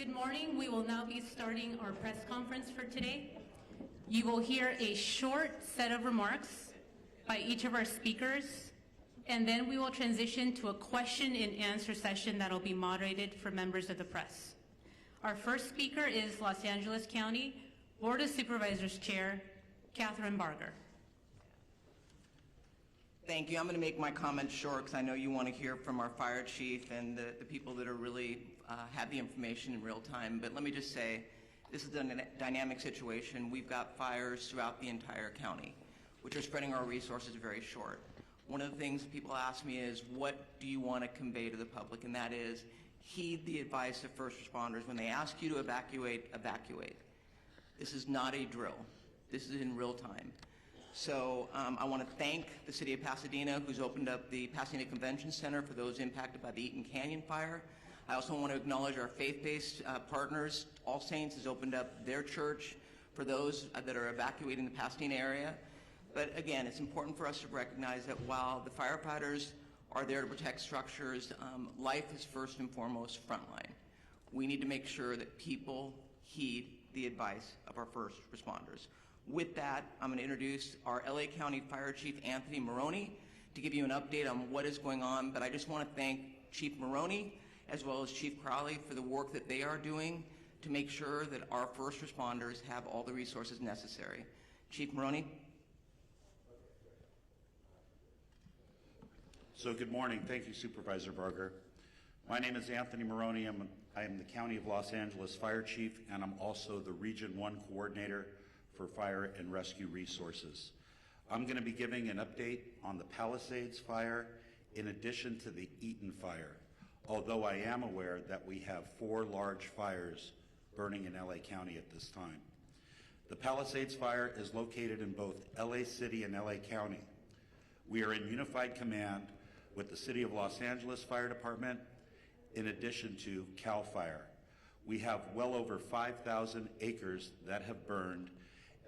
Good morning. We will now be starting our press conference for today. You will hear a short set of remarks by each of our speakers, and then we will transition to a question and answer session that will be moderated for members of the press. Our first speaker is Los Angeles County Board of Supervisors Chair, Catherine Barger. Thank you. I'm going to make my comments short because I know you want to hear from our fire chief and the people that are really have the information in real time. But let me just say, this is a dynamic situation. We've got fires throughout the entire county, which are spreading our resources very short. One of the things people ask me is, what do you want to convey to the public? And that is, heed the advice of first responders. When they ask you to evacuate, evacuate. This is not a drill. This is in real time. So I want to thank the City of Pasadena, who's opened up the Pasadena Convention Center for those impacted by the Eaton Canyon fire. I also want to acknowledge our faith-based partners. All Saints has opened up their church for those that are evacuating the Pasadena area. But again, it's important for us to recognize that while the firefighters are there to protect structures, life is first and foremost frontline. We need to make sure that people heed the advice of our first responders. With that, I'm going to introduce our LA County Fire Chief, Anthony Maroney, to give you an update on what is going on. But I just want to thank Chief Maroney as well as Chief Crowley for the work that they are doing to make sure that our first responders have all the resources necessary. Chief Maroney. So good morning. Thank you, Supervisor Barger. My name is Anthony Maroney. I am the County of Los Angeles Fire Chief, and I'm also the Region 1 Coordinator for Fire and Rescue Resources. I'm going to be giving an update on the Palisades fire in addition to the Eaton fire, although I am aware that we have 4 large fires burning in LA County at this time. The Palisades fire is located in both LA City and LA County. We are in unified command with the City of Los Angeles Fire Department in addition to CAL FIRE. We have well over 5,000 acres that have burned,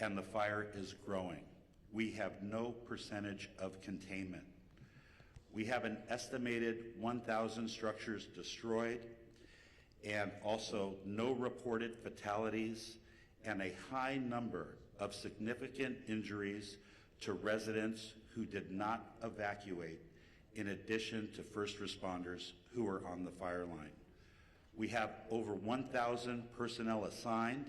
and the fire is growing. We have no percentage of containment. We have an estimated 1,000 structures destroyed, and also no reported fatalities, and a high number of significant injuries to residents who did not evacuate, in addition to first responders who are on the fire line. We have over 1,000 personnel assigned,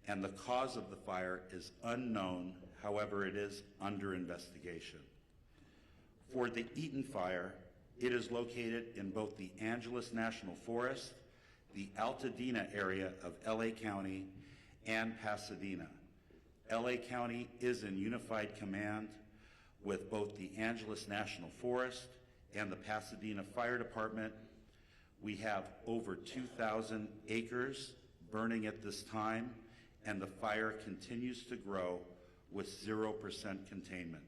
and the cause of the fire is unknown. However, it is under investigation. For the Eaton fire, it is located in both the Angeles National Forest, the Altadena area of LA County, and Pasadena. LA County is in unified command with both the Angeles National Forest and the Pasadena Fire Department. We have over 2,000 acres burning at this time, and the fire continues to grow with 0% containment.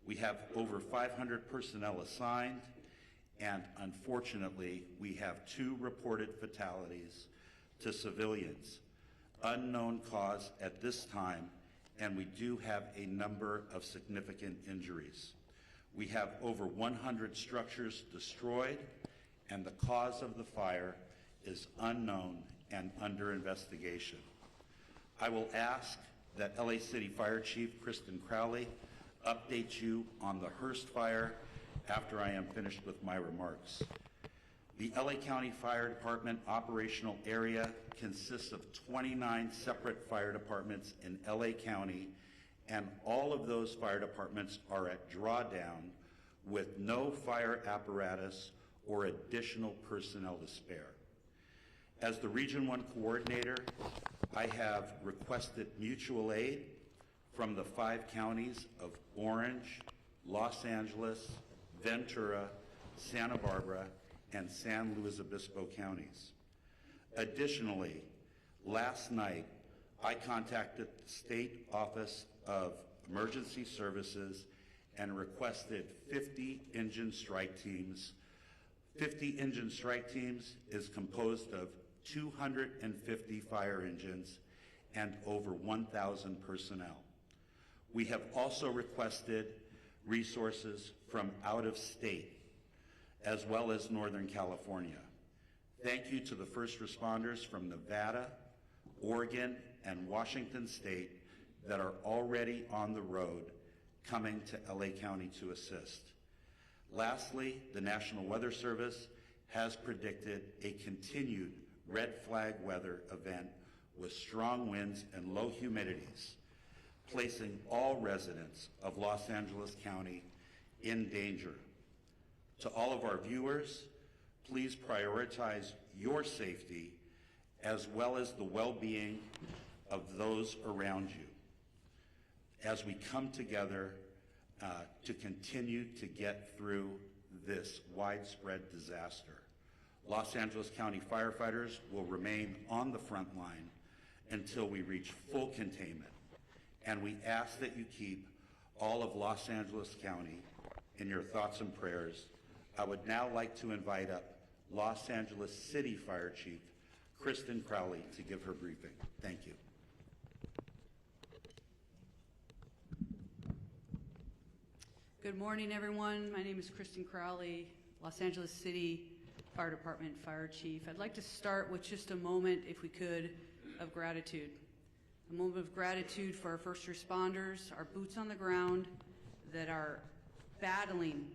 We have over 500 personnel assigned, and unfortunately, we have 2 reported fatalities to civilians. Unknown cause at this time, and we do have a number of significant injuries. We have over 100 structures destroyed, and the cause of the fire is unknown and under investigation. I will ask that LA City Fire Chief Kristen Crowley update you on the Hearst fire after I am finished with my remarks. The LA County Fire Department operational area consists of 29 separate fire departments in LA County, and all of those fire departments are at drawdown with no fire apparatus or additional personnel to spare. As the Region 1 Coordinator, I have requested mutual aid from the 5 counties of Orange, Los Angeles, Ventura, Santa Barbara, and San Luis Obispo counties. Additionally, last night, I contacted the State Office of Emergency Services and requested 50 engine strike teams. 50 engine strike teams is composed of 250 fire engines and over 1,000 personnel. We have also requested resources from out of state, as well as Northern California. Thank you to the first responders from Nevada, Oregon, and Washington State that are already on the road coming to LA County to assist. Lastly, the National Weather Service has predicted a continued red flag weather event with strong winds and low humidities, placing all residents of Los Angeles County in danger. To all of our viewers, please prioritize your safety as well as the well-being of those around you as we come together to continue to get through this widespread disaster. Los Angeles County firefighters will remain on the front line until we reach full containment, and we ask that you keep all of Los Angeles County in your thoughts and prayers. I would now like to invite up Los Angeles City Fire Chief Kristen Crowley to give her briefing. Thank you. Good morning, everyone. My name is Kristen Crowley, Los Angeles City Fire Department Fire Chief. I'd like to start with just a moment, if we could, of gratitude. A moment of gratitude for our first responders, our boots on the ground that are battling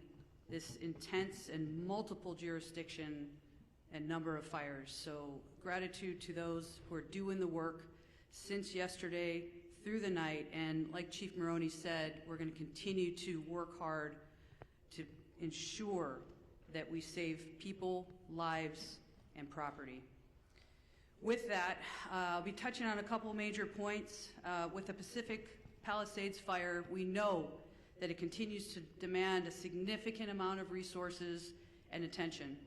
this intense and multiple jurisdiction and number of fires. So gratitude to those who are doing the work since yesterday through the night, and like Chief Maroney said, we're going to continue to work hard to ensure that we save people, lives, and property. With that, I'll be touching on a couple major points. With the Pacific Palisades fire, we know that it continues to demand a significant amount of resources and attention.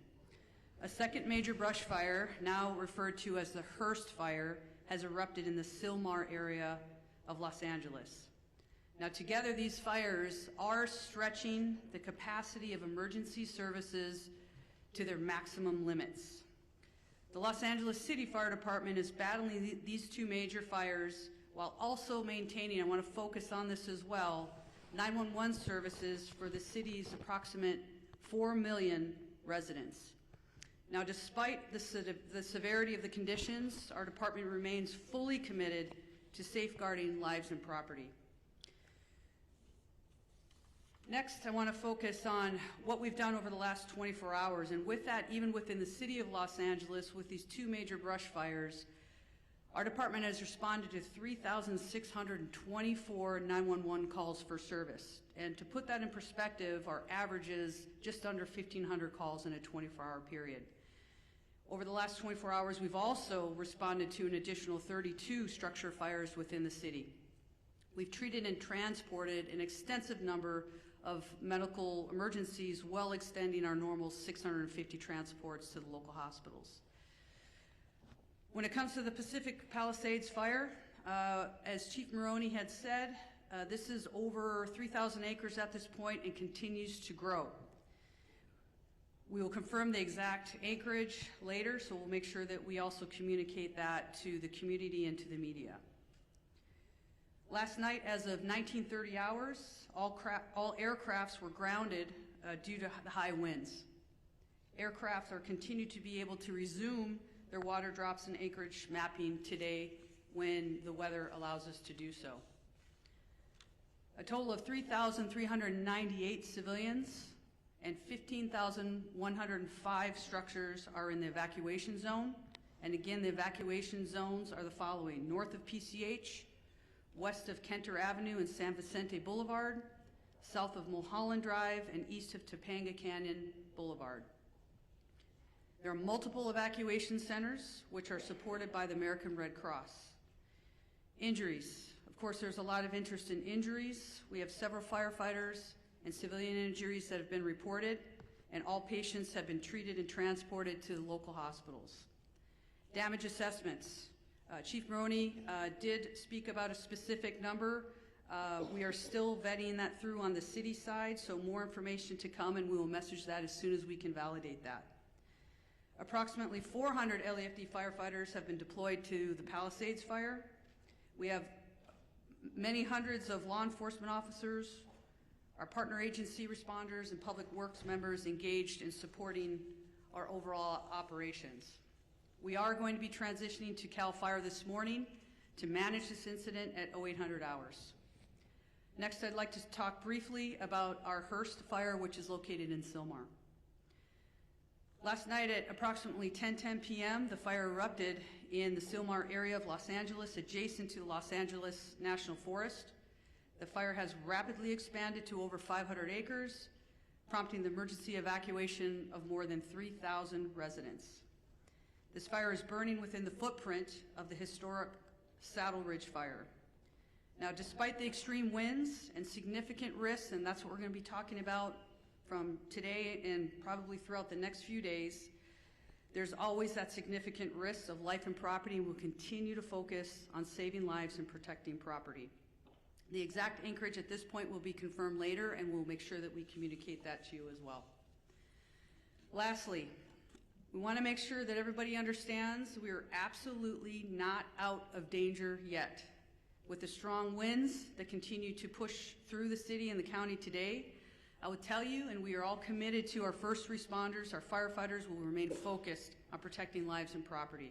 A second major brush fire, now referred to as the Hearst Fire, has erupted in the Sylmar area of Los Angeles. Now together these fires are stretching the capacity of emergency services to their maximum limits. The Los Angeles City Fire Department is battling these two major fires while also maintaining, I want to focus on this as well, 911 services for the city's approximate 4 million residents. Now, despite the severity of the conditions, our department remains fully committed to safeguarding lives and property. Next, I want to focus on what we've done over the last 24 hours, and with that, even within the city of Los Angeles, with these two major brush fires, our department has responded to 3,624 911 calls for service. And to put that in perspective, our average is just under 1,500 calls in a 24-hour period. Over the last 24 hours, we've also responded to an additional 32 structure fires within the city. We've treated and transported an extensive number of medical emergencies, well extending our normal 650 transports to the local hospitals. When it comes to the Pacific Palisades fire, as Chief Maroney had said, this is over 3,000 acres at this point and continues to grow. We will confirm the exact acreage later, so we'll make sure that we also communicate that to the community and to the media. Last night, as of 1930 hours, all aircrafts were grounded due to the high winds. Aircraft are continued to be able to resume their water drops and acreage mapping today when the weather allows us to do so. A total of 3,398 civilians and 15,105 structures are in the evacuation zone. And again, the evacuation zones are the following: north of PCH, west of Kenter Avenue and San Vicente Boulevard, south of Mulholland Drive, and east of Topanga Canyon Boulevard. There are multiple evacuation centers which are supported by the American Red Cross. Injuries. Of course, there's a lot of interest in injuries. We have several firefighters and civilian injuries that have been reported, and all patients have been treated and transported to the local hospitals. Damage assessments. Chief Maroney did speak about a specific number. We are still vetting that through on the city side, so more information to come, and we will message that as soon as we can validate that. Approximately 400 LAFD firefighters have been deployed to the Palisades fire. We have many hundreds of law enforcement officers, our partner agency responders, and public works members engaged in supporting our overall operations. We are going to be transitioning to CAL FIRE this morning to manage this incident at 0800 hours. Next, I'd like to talk briefly about our Hearst fire, which is located in Sylmar. Last night at approximately 10:10 p.m., the fire erupted in the Sylmar area of Los Angeles, adjacent to the Los Angeles National Forest. The fire has rapidly expanded to over 500 acres, prompting the emergency evacuation of more than 3,000 residents. This fire is burning within the footprint of the historic Saddle Ridge fire. Now, despite the extreme winds and significant risks, and that's what we're going to be talking about from today and probably throughout the next few days, there's always that significant risk of life and property, and we'll continue to focus on saving lives and protecting property. The exact anchorage at this point will be confirmed later, and we'll make sure that we communicate that to you as well. Lastly, we want to make sure that everybody understands we are absolutely not out of danger yet. With the strong winds that continue to push through the city and the county today, I would tell you, and we are all committed to our first responders, our firefighters will remain focused on protecting lives and property.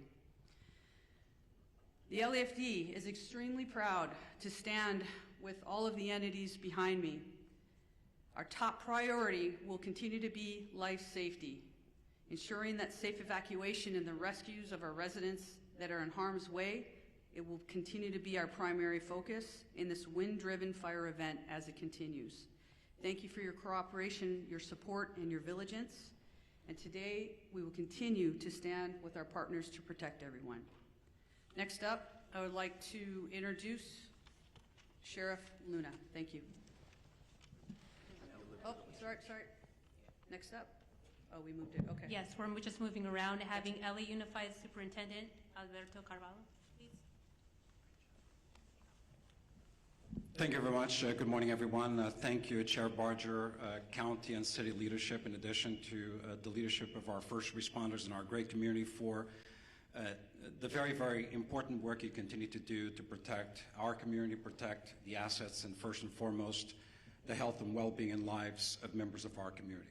The LAFD is extremely proud to stand with all of the entities behind me. Our top priority will continue to be life safety, ensuring that safe evacuation and the rescues of our residents that are in harm's way. It will continue to be our primary focus in this wind-driven fire event as it continues. Thank you for your cooperation, your support, and your vigilance. And today, we will continue to stand with our partners to protect everyone. Next up, I would like to introduce Sheriff Luna. Thank you. Oh, sorry. Next up. Oh, we moved it. Okay. Yes, we're just moving around, having LA Unified Superintendent Alberto Carvalho, please. Thank you very much. Good morning, everyone. Thank you, Chair Barger, county and city leadership, in addition to the leadership of our first responders and our great community for the very, very important work you continue to do to protect our community, protect the assets, and first and foremost, the health and well-being and lives of members of our community.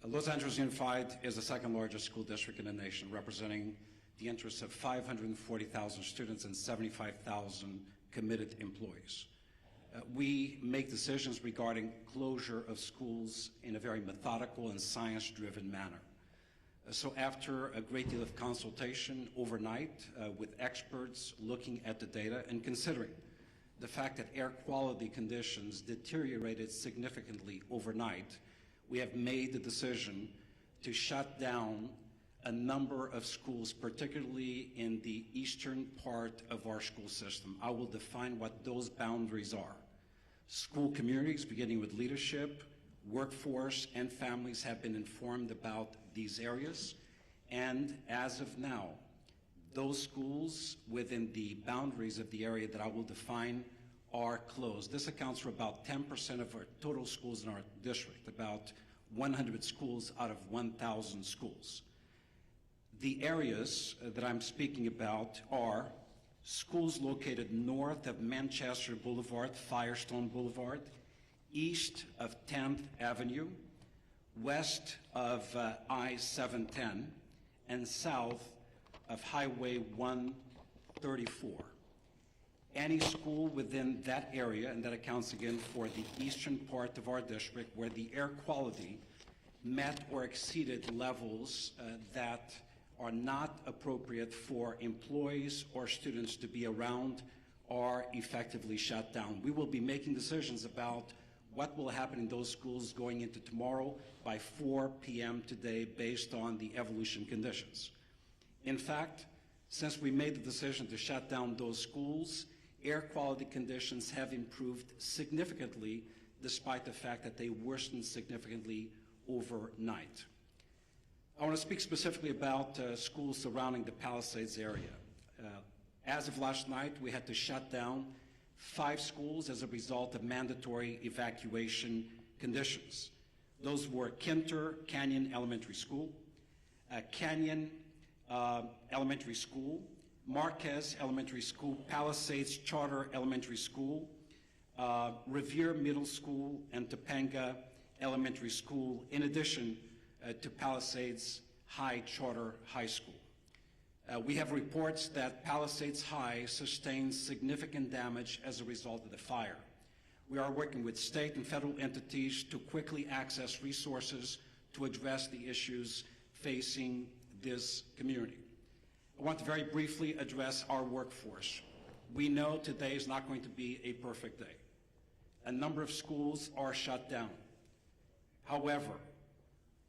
Los Angeles Unified is the second largest school district in the nation, representing the interests of 540,000 students and 75,000 committed employees. We make decisions regarding closure of schools in a very methodical and science-driven manner. So after a great deal of consultation overnight with experts looking at the data and considering the fact that air quality conditions deteriorated significantly overnight, we have made the decision to shut down a number of schools, particularly in the eastern part of our school system. I will define what those boundaries are. School communities, beginning with leadership, workforce, and families, have been informed about these areas, and as of now, those schools within the boundaries of the area that I will define are closed. This accounts for about 10% of our total schools in our district, about 100 schools out of 1,000 schools. The areas that I'm speaking about are schools located north of Manchester Boulevard, Firestone Boulevard, east of 10th Avenue, west of I-710, and south of Highway 134. Any school within that area, and that accounts again for the eastern part of our district, where the air quality met or exceeded levels that are not appropriate for employees or students to be around, are effectively shut down. We will be making decisions about what will happen in those schools going into tomorrow by 4 p.m. today based on the evolution conditions. In fact, since we made the decision to shut down those schools, air quality conditions have improved significantly despite the fact that they worsened significantly overnight. I want to speak specifically about schools surrounding the Palisades area. As of last night, we had to shut down 5 schools as a result of mandatory evacuation conditions. Those were Kinter Canyon Elementary School, Canyon Elementary School, Marquez Elementary School, Palisades Charter Elementary School, Revere Middle School, and Topanga Elementary School, in addition to Palisades High Charter High School. We have reports that Palisades High sustained significant damage as a result of the fire. We are working with state and federal entities to quickly access resources to address the issues facing this community. I want to very briefly address our workforce. We know today is not going to be a perfect day. A number of schools are shut down. However,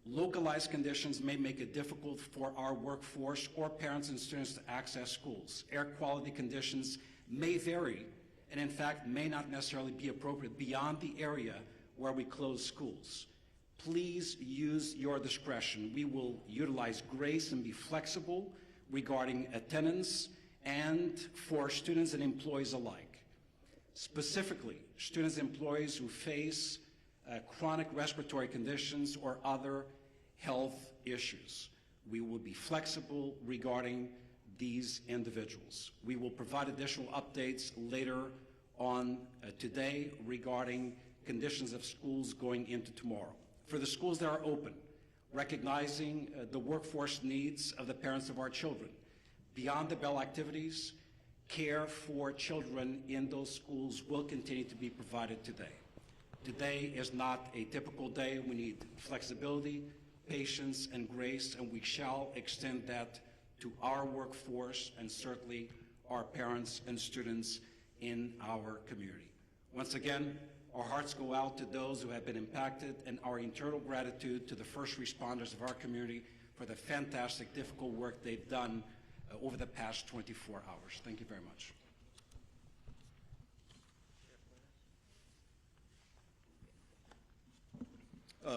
localized conditions may make it difficult for our workforce or parents and students to access schools. Air quality conditions may vary and in fact may not necessarily be appropriate beyond the area where we close schools. Please use your discretion. We will utilize grace and be flexible regarding attendance and for students and employees alike. Specifically, students and employees who face chronic respiratory conditions or other health issues. We will be flexible regarding these individuals. We will provide additional updates later on today regarding conditions of schools going into tomorrow. For the schools that are open, recognizing the workforce needs of the parents of our children, beyond the bell activities, care for children in those schools will continue to be provided today. Today is not a typical day. We need flexibility, patience, and grace, and we shall extend that to our workforce and certainly our parents and students in our community. Once again, our hearts go out to those who have been impacted and our eternal gratitude to the first responders of our community for the fantastic, difficult work they've done over the past 24 hours. Thank you very much.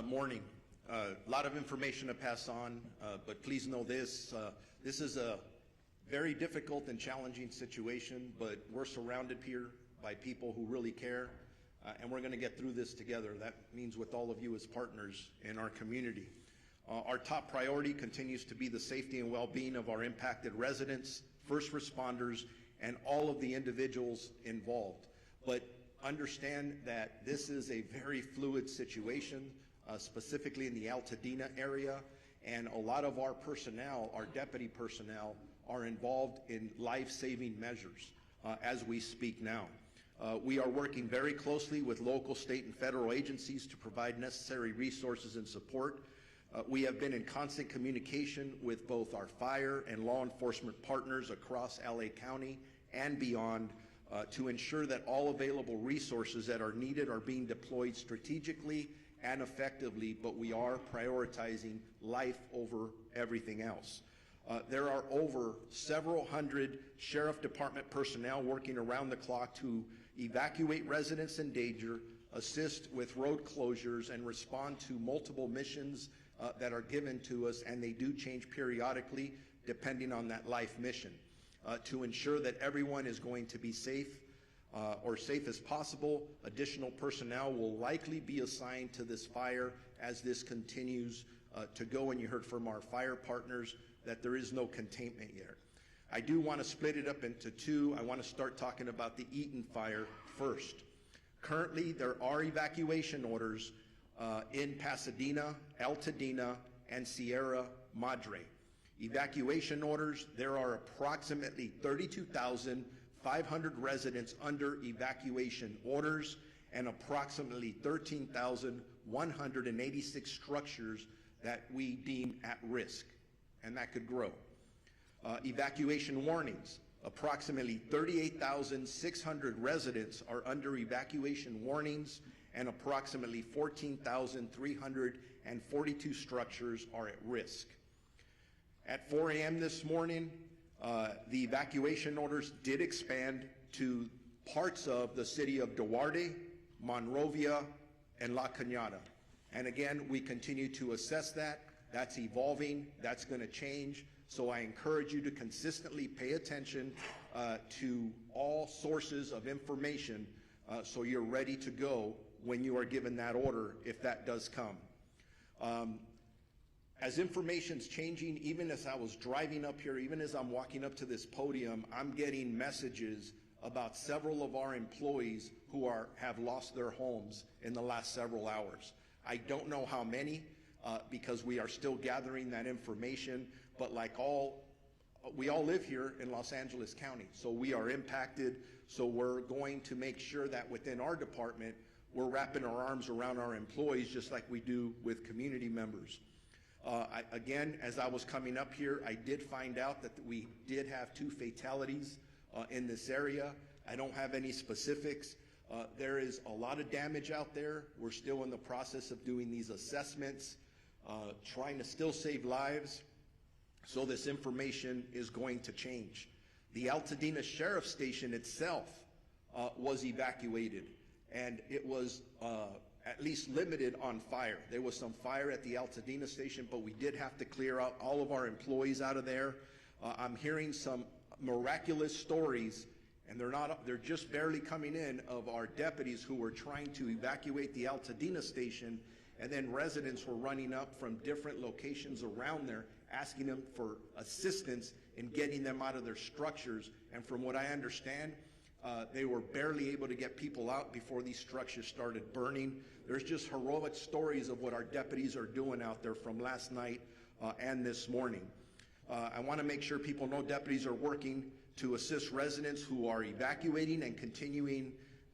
Morning. A lot of information to pass on, but please know this. This is a very difficult and challenging situation, but we're surrounded here by people who really care, and we're going to get through this together. That means with all of you as partners in our community. Our top priority continues to be the safety and well-being of our impacted residents, first responders, and all of the individuals involved. But understand that this is a very fluid situation, specifically in the Altadena area, and a lot of our personnel, our deputy personnel, are involved in life-saving measures as we speak now. We are working very closely with local, state, and federal agencies to provide necessary resources and support. We have been in constant communication with both our fire and law enforcement partners across LA County and beyond to ensure that all available resources that are needed are being deployed strategically and effectively, but we are prioritizing life over everything else. There are over several hundred Sheriff Department personnel working around the clock to evacuate residents in danger, assist with road closures, and respond to multiple missions that are given to us, and they do change periodically depending on that life mission. To ensure that everyone is going to be safe or safe as possible, additional personnel will likely be assigned to this fire as this continues to go, and you heard from our fire partners that there is no containment yet. I do want to split it up into two. I want to start talking about the Eaton fire first. Currently, there are evacuation orders in Pasadena, Altadena, and Sierra Madre. Evacuation orders, there are approximately 32,500 residents under evacuation orders and approximately 13,186 structures that we deem at risk, and that could grow. Evacuation warnings, approximately 38,600 residents are under evacuation warnings and approximately 14,342 structures are at risk. At 4 a.m. this morning, the evacuation orders did expand to parts of the city of Duarte, Monrovia, and La Cañada. And again, we continue to assess that. That's evolving. That's going to change. So I encourage you to consistently pay attention to all sources of information so you're ready to go when you are given that order, if that does come. As information's changing, even as I was driving up here, even as I'm walking up to this podium, I'm getting messages about several of our employees who have lost their homes in the last several hours. I don't know how many. because we are still gathering that information. But we all live here in Los Angeles County, so we are impacted. So we're going to make sure that within our department, we're wrapping our arms around our employees just like we do with community members. Again, as I was coming up here, I did find out that we did have 2 fatalities in this area. I don't have any specifics. There is a lot of damage out there. We're still in the process of doing these assessments, trying to still save lives. So this information is going to change. The Altadena Sheriff's Station itself was evacuated, and it was at least limited on fire. There was some fire at the Altadena Station, but we did have to clear out all of our employees out of there. I'm hearing some miraculous stories, and they're just barely coming in, of our deputies who were trying to evacuate the Altadena Station, and then residents were running up from different locations around there asking them for assistance in getting them out of their structures. And from what I understand, they were barely able to get people out before these structures started burning. There's just heroic stories of what our deputies are doing out there from last night and this morning. I want to make sure people know deputies are working to assist residents who are evacuating and continuing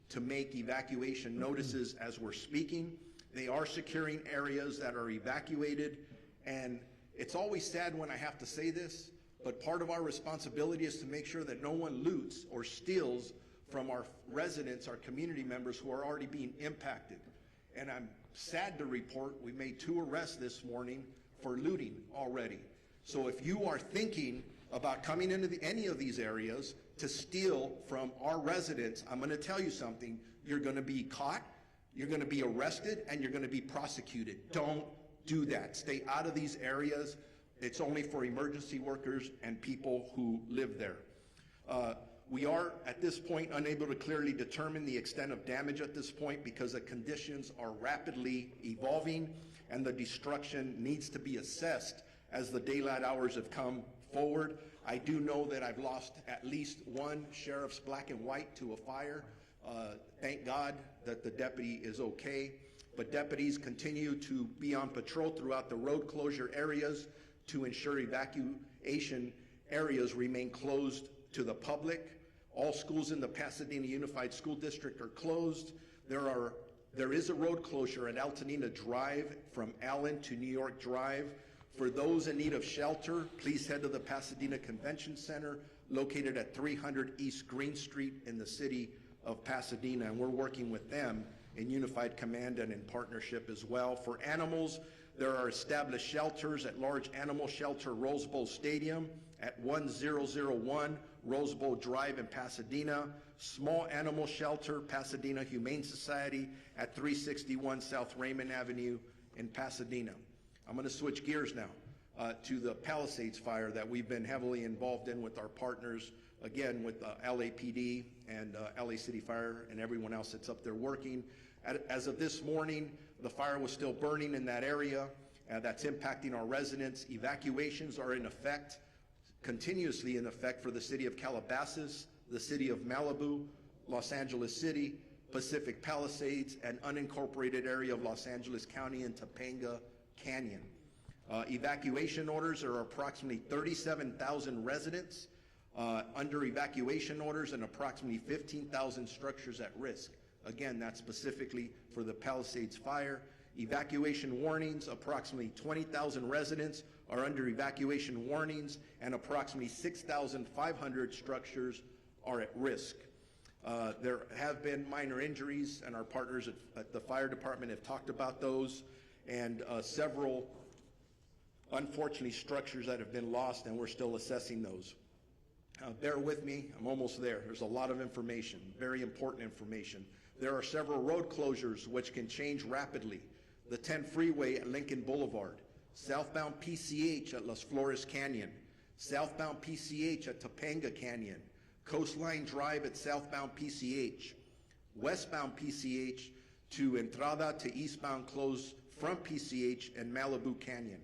to make evacuation notices as we're speaking. They are securing areas that are evacuated, and it's always sad when I have to say this, but part of our responsibility is to make sure that no one loots or steals from our residents, our community members who are already being impacted. And I'm sad to report we made 2 arrests this morning for looting already. So if you are thinking about coming into any of these areas to steal from our residents, I'm going to tell you something. You're going to be caught, you're going to be arrested, and you're going to be prosecuted. Don't do that. Stay out of these areas. It's only for emergency workers and people who live there. We are, at this point, unable to clearly determine the extent of damage at this point because the conditions are rapidly evolving and the destruction needs to be assessed as the daylight hours have come forward. I do know that I've lost at least 1 sheriff's black and white to a fire. Thank God that the deputy is okay. But deputies continue to be on patrol throughout the road closure areas to ensure evacuation areas remain closed to the public. All schools in the Pasadena Unified School District are closed. There is a road closure at Altadena Drive from Allen to New York Drive. For those in need of shelter, please head to the Pasadena Convention Center, located at 300 East Green Street in the city of Pasadena, and we're working with them in Unified Command and in partnership as well. For animals, there are established shelters at Large Animal Shelter Rose Bowl Stadium at 1001 Rose Bowl Drive in Pasadena, Small Animal Shelter, Pasadena Humane Society at 361 South Raymond Avenue in Pasadena. I'm going to switch gears now to the Palisades fire that we've been heavily involved in with our partners, again with LAPD and LA City Fire and everyone else that's up there working. As of this morning, the fire was still burning in that area. That's impacting our residents. Evacuations are in effect, continuously in effect, for the city of Calabasas, the city of Malibu, Los Angeles City, Pacific Palisades, and unincorporated area of Los Angeles County and Topanga Canyon. Evacuation orders are approximately 37,000 residents under evacuation orders and approximately 15,000 structures at risk. Again, that's specifically for the Palisades fire. Evacuation warnings, approximately 20,000 residents are under evacuation warnings, and approximately 6,500 structures are at risk. There have been minor injuries, and our partners at the fire department have talked about those, and several, unfortunately, structures that have been lost, and we're still assessing those. Bear with me, I'm almost there. There's a lot of information, very important information. There are several road closures which can change rapidly. The 10 freeway at Lincoln Boulevard, southbound PCH at Las Flores Canyon, southbound PCH at Topanga Canyon, Coastline Drive at southbound PCH, westbound PCH to Entrada to eastbound closed from PCH and Malibu Canyon.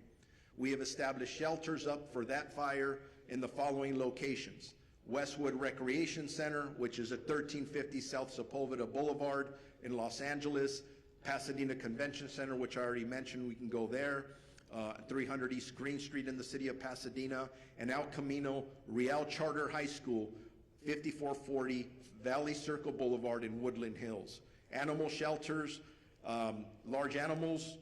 We have established shelters up for that fire in the following locations: Westwood Recreation Center, which is at 1350 South Sepulveda Boulevard in Los Angeles, Pasadena Convention Center, which I already mentioned, we can go there. 300 East Green Street in the city of Pasadena, and El Camino Real Charter High School, 5440 Valley Circle Boulevard in Woodland Hills. Animal shelters, large animals,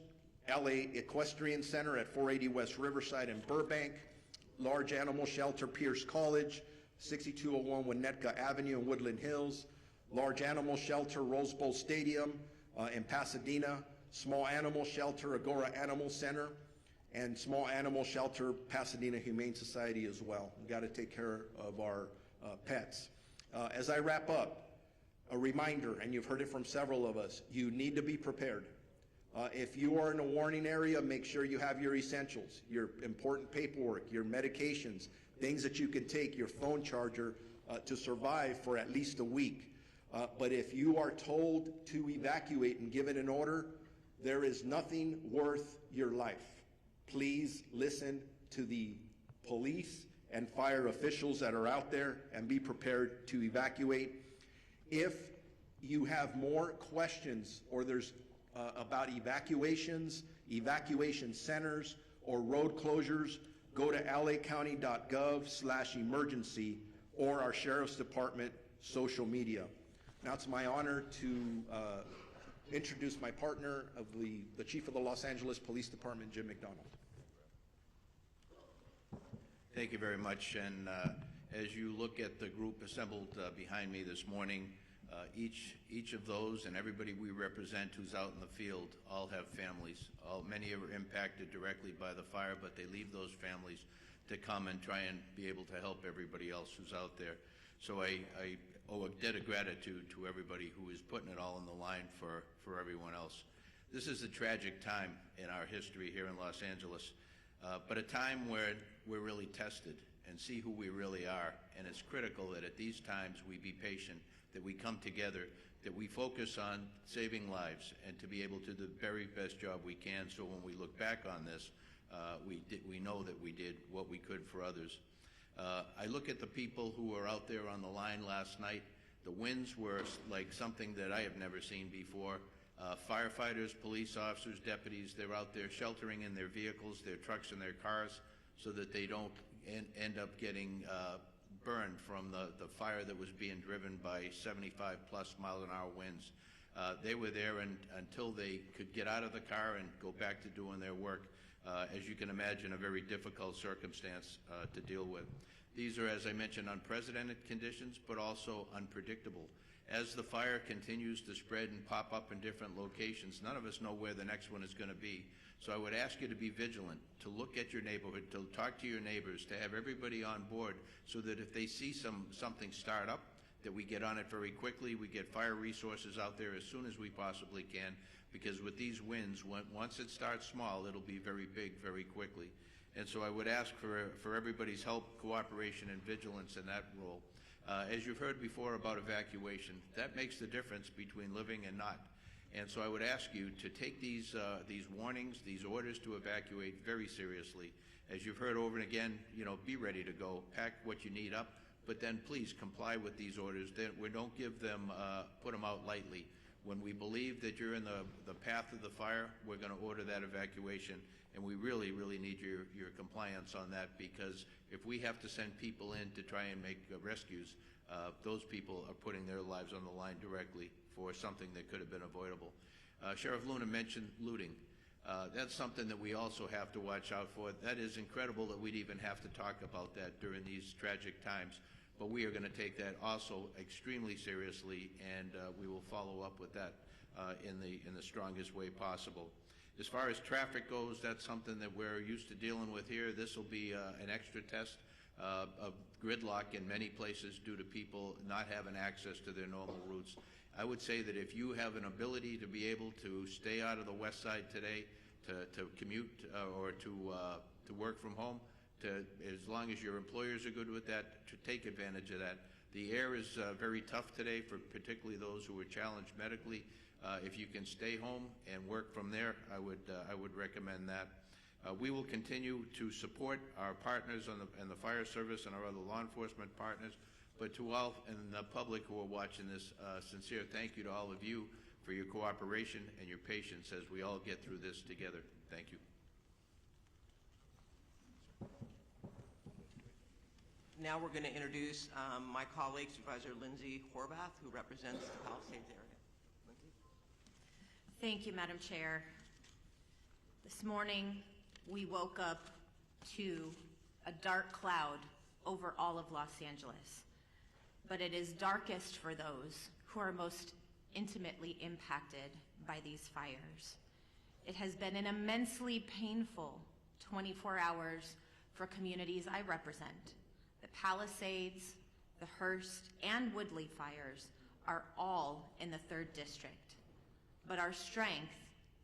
LA Equestrian Center at 480 West Riverside in Burbank. Large animal shelter, Pierce College, 6201 Winnetka Avenue in Woodland Hills. Large animal shelter, Rose Bowl Stadium in Pasadena. Small animal shelter, Agora Animal Center. And small animal shelter, Pasadena Humane Society as well. We've got to take care of our pets. As I wrap up, a reminder, and you've heard it from several of us, you need to be prepared. If you are in a warning area, make sure you have your essentials, your important paperwork, your medications, things that you can take, your phone charger to survive for at least a week. But if you are told to evacuate and given an order, there is nothing worth your life. Please listen to the police and fire officials that are out there and be prepared to evacuate. If you have more questions or there's about evacuations, evacuation centers, or road closures, go to lacounty.gov/emergency or our Sheriff's Department social media. Now it's my honor to introduce my partner, of the Chief of the Los Angeles Police Department, Jim McDonald. Thank you very much. And as you look at the group assembled behind me this morning, each of those and everybody we represent who's out in the field all have families. Many are impacted directly by the fire, but they leave those families to come and try and be able to help everybody else who's out there. So I owe a debt of gratitude to everybody who is putting it all on the line for everyone else. This is a tragic time in our history here in Los Angeles, but a time where we're really tested and see who we really are. And it's critical that at these times we be patient, that we come together, that we focus on saving lives and to be able to do the very best job we can, so when we look back on this, we know that we did what we could for others. I look at the people who were out there on the line last night. The winds were like something that I have never seen before. Firefighters, police officers, deputies, they're out there sheltering in their vehicles, their trucks and their cars, so that they don't end up getting burned from the fire that was being driven by 75+ mile-an-hour winds. They were there until they could get out of the car and go back to doing their work. As you can imagine, a very difficult circumstance to deal with. These are, as I mentioned, unprecedented conditions, but also unpredictable. As the fire continues to spread and pop up in different locations, none of us know where the next one is going to be. So I would ask you to be vigilant, to look at your neighborhood, to talk to your neighbors, to have everybody on board, so that if they see something start up, that we get on it very quickly. We get fire resources out there as soon as we possibly can, because with these winds, once it starts small, it'll be very big very quickly. And so I would ask for everybody's help, cooperation, and vigilance in that role. As you've heard before about evacuation, that makes the difference between living and not. And so I would ask you to take these warnings, these orders to evacuate very seriously. As you've heard over and again, be ready to go, pack what you need up, but then please comply with these orders. We don't give them, put them out lightly. When we believe that you're in the path of the fire, we're going to order that evacuation, and we really, really need your compliance on that, because if we have to send people in to try and make rescues, those people are putting their lives on the line directly for something that could have been avoidable. Sheriff Luna mentioned looting. That's something that we also have to watch out for. That is incredible that we'd even have to talk about that during these tragic times, but we are going to take that also extremely seriously, and we will follow up with that in the strongest way possible. As far as traffic goes, that's something that we're used to dealing with here. This will be an extra test of gridlock in many places due to people not having access to their normal routes. I would say that if you have an ability to be able to stay out of the west side today, to commute or to work from home, as long as your employers are good with that, to take advantage of that. The air is very tough today for particularly those who are challenged medically. If you can stay home and work from there, I would recommend that. We will continue to support our partners in the fire service and our other law enforcement partners, but to all in the public who are watching this, sincere thank you to all of you for your cooperation and your patience as we all get through this together. Thank you. Now we're going to introduce my colleague, Supervisor Lindsay Horvath, who represents the Palisades area. Lindsay? Thank you, Madam Chair. This morning, we woke up to a dark cloud over all of Los Angeles, but it is darkest for those who are most intimately impacted by these fires. It has been an immensely painful 24 hours for communities I represent. The Palisades, the Hearst, and Woodley fires are all in the 3rd District. But our strength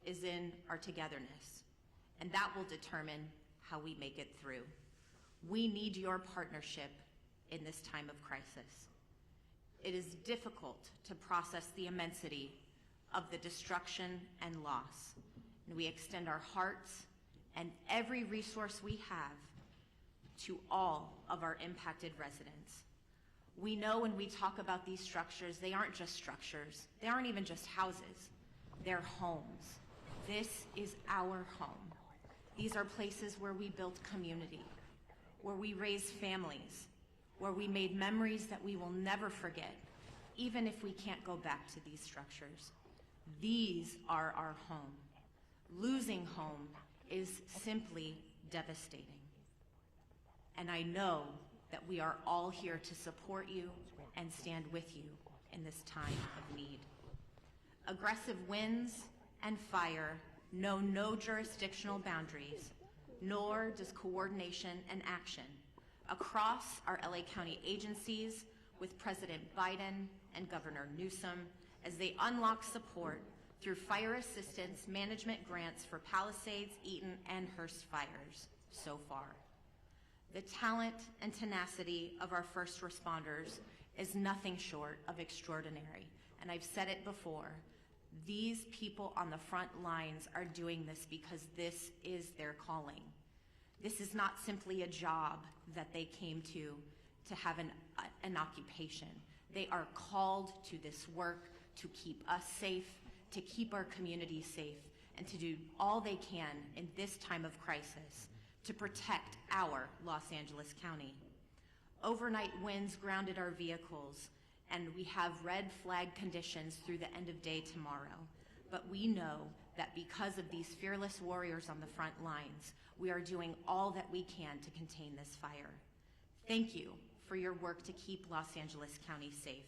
is in our togetherness, and that will determine how we make it through. We need your partnership in this time of crisis. It is difficult to process the immensity of the destruction and loss, and we extend our hearts and every resource we have to all of our impacted residents. We know when we talk about these structures, they aren't just structures. They aren't even just houses. They're homes. This is our home. These are places where we built community, where we raised families, where we made memories that we will never forget, even if we can't go back to these structures. These are our home. Losing home is simply devastating. And I know that we are all here to support you and stand with you in this time of need. Aggressive winds and fire know no jurisdictional boundaries, nor does coordination and action across our LA County agencies with President Biden and Governor Newsom as they unlock support through fire assistance management grants for Palisades, Eaton, and Hearst fires so far. The talent and tenacity of our first responders is nothing short of extraordinary. And I've said it before, these people on the front lines are doing this because this is their calling. This is not simply a job that they came to have an occupation. They are called to this work to keep us safe, to keep our community safe, and to do all they can in this time of crisis to protect our Los Angeles County. Overnight winds grounded our vehicles, and we have red flag conditions through the end of day tomorrow. But we know that because of these fearless warriors on the front lines, we are doing all that we can to contain this fire. Thank you for your work to keep Los Angeles County safe,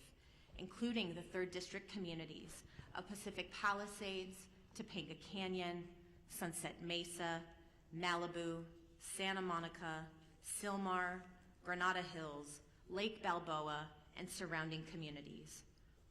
including the 3rd District communities of Pacific Palisades, Topanga Canyon, Sunset Mesa, Malibu, Santa Monica, Sylmar, Granada Hills, Lake Balboa, and surrounding communities.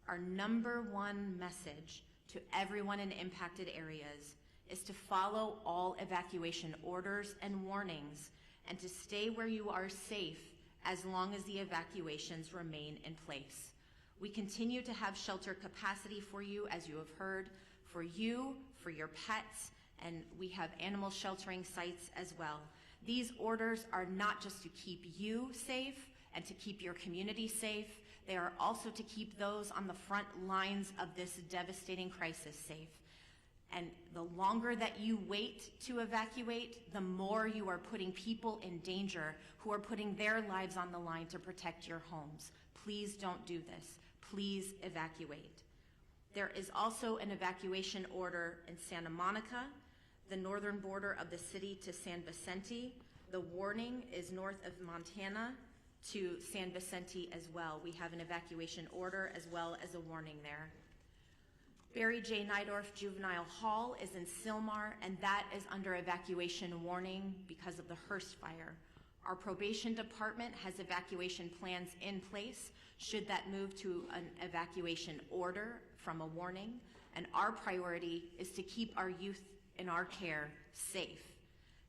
Our #1 message to everyone in impacted areas is to follow all evacuation orders and warnings and to stay where you are safe as long as the evacuations remain in place. We continue to have shelter capacity for you, as you have heard, for you, for your pets, and we have animal sheltering sites as well. These orders are not just to keep you safe and to keep your community safe, they are also to keep those on the front lines of this devastating crisis safe. And the longer that you wait to evacuate, the more you are putting people in danger who are putting their lives on the line to protect your homes. Please don't do this. Please evacuate. There is also an evacuation order in Santa Monica, the northern border of the city to San Vicente. The warning is north of Montana to San Vicente as well. We have an evacuation order as well as a warning there. Barry J. Nydorf Juvenile Hall is in Sylmar, and that is under evacuation warning because of the Hearst fire. Our probation department has evacuation plans in place should that move to an evacuation order from a warning, and our priority is to keep our youth in our care safe.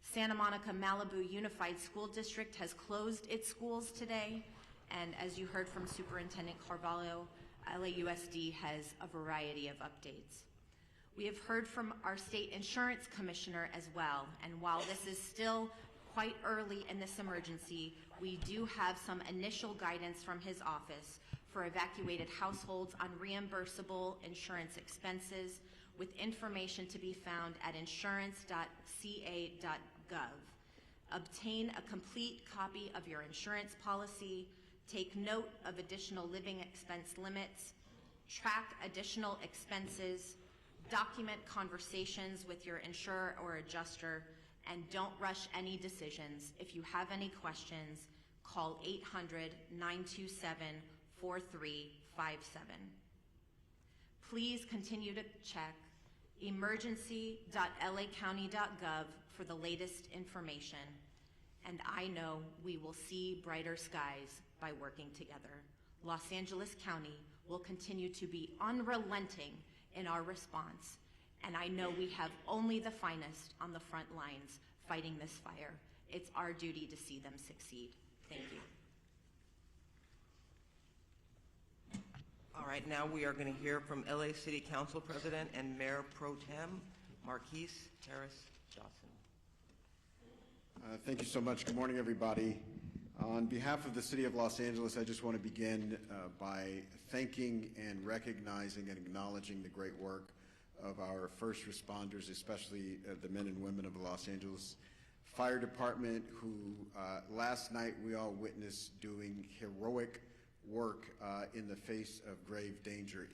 Santa Monica Malibu Unified School District has closed its schools today, and as you heard from Superintendent Carvalho, LAUSD has a variety of updates. We have heard from our state insurance commissioner as well, and while this is still quite early in this emergency, we do have some initial guidance from his office for evacuated households on reimbursable insurance expenses, with information to be found at insurance.ca.gov. Obtain a complete copy of your insurance policy, take note of additional living expense limits, track additional expenses, document conversations with your insurer or adjuster, and don't rush any decisions. If you have any questions, call 800-927-4357. Please continue to check emergency.lacounty.gov for the latest information, and I know we will see brighter skies by working together. Los Angeles County will continue to be unrelenting in our response, and I know we have only the finest on the front lines fighting this fire. It's our duty to see them succeed. Thank you. All right, now we are going to hear from LA City Council President and Mayor Pro Tem Marquise Harris-Dawson. Thank you so much. Good morning, everybody. On behalf of the City of Los Angeles, I just want to begin by thanking and recognizing and acknowledging the great work of our first responders, especially the men and women of the Los Angeles Fire Department, who last night we all witnessed doing heroic work in the face of grave danger.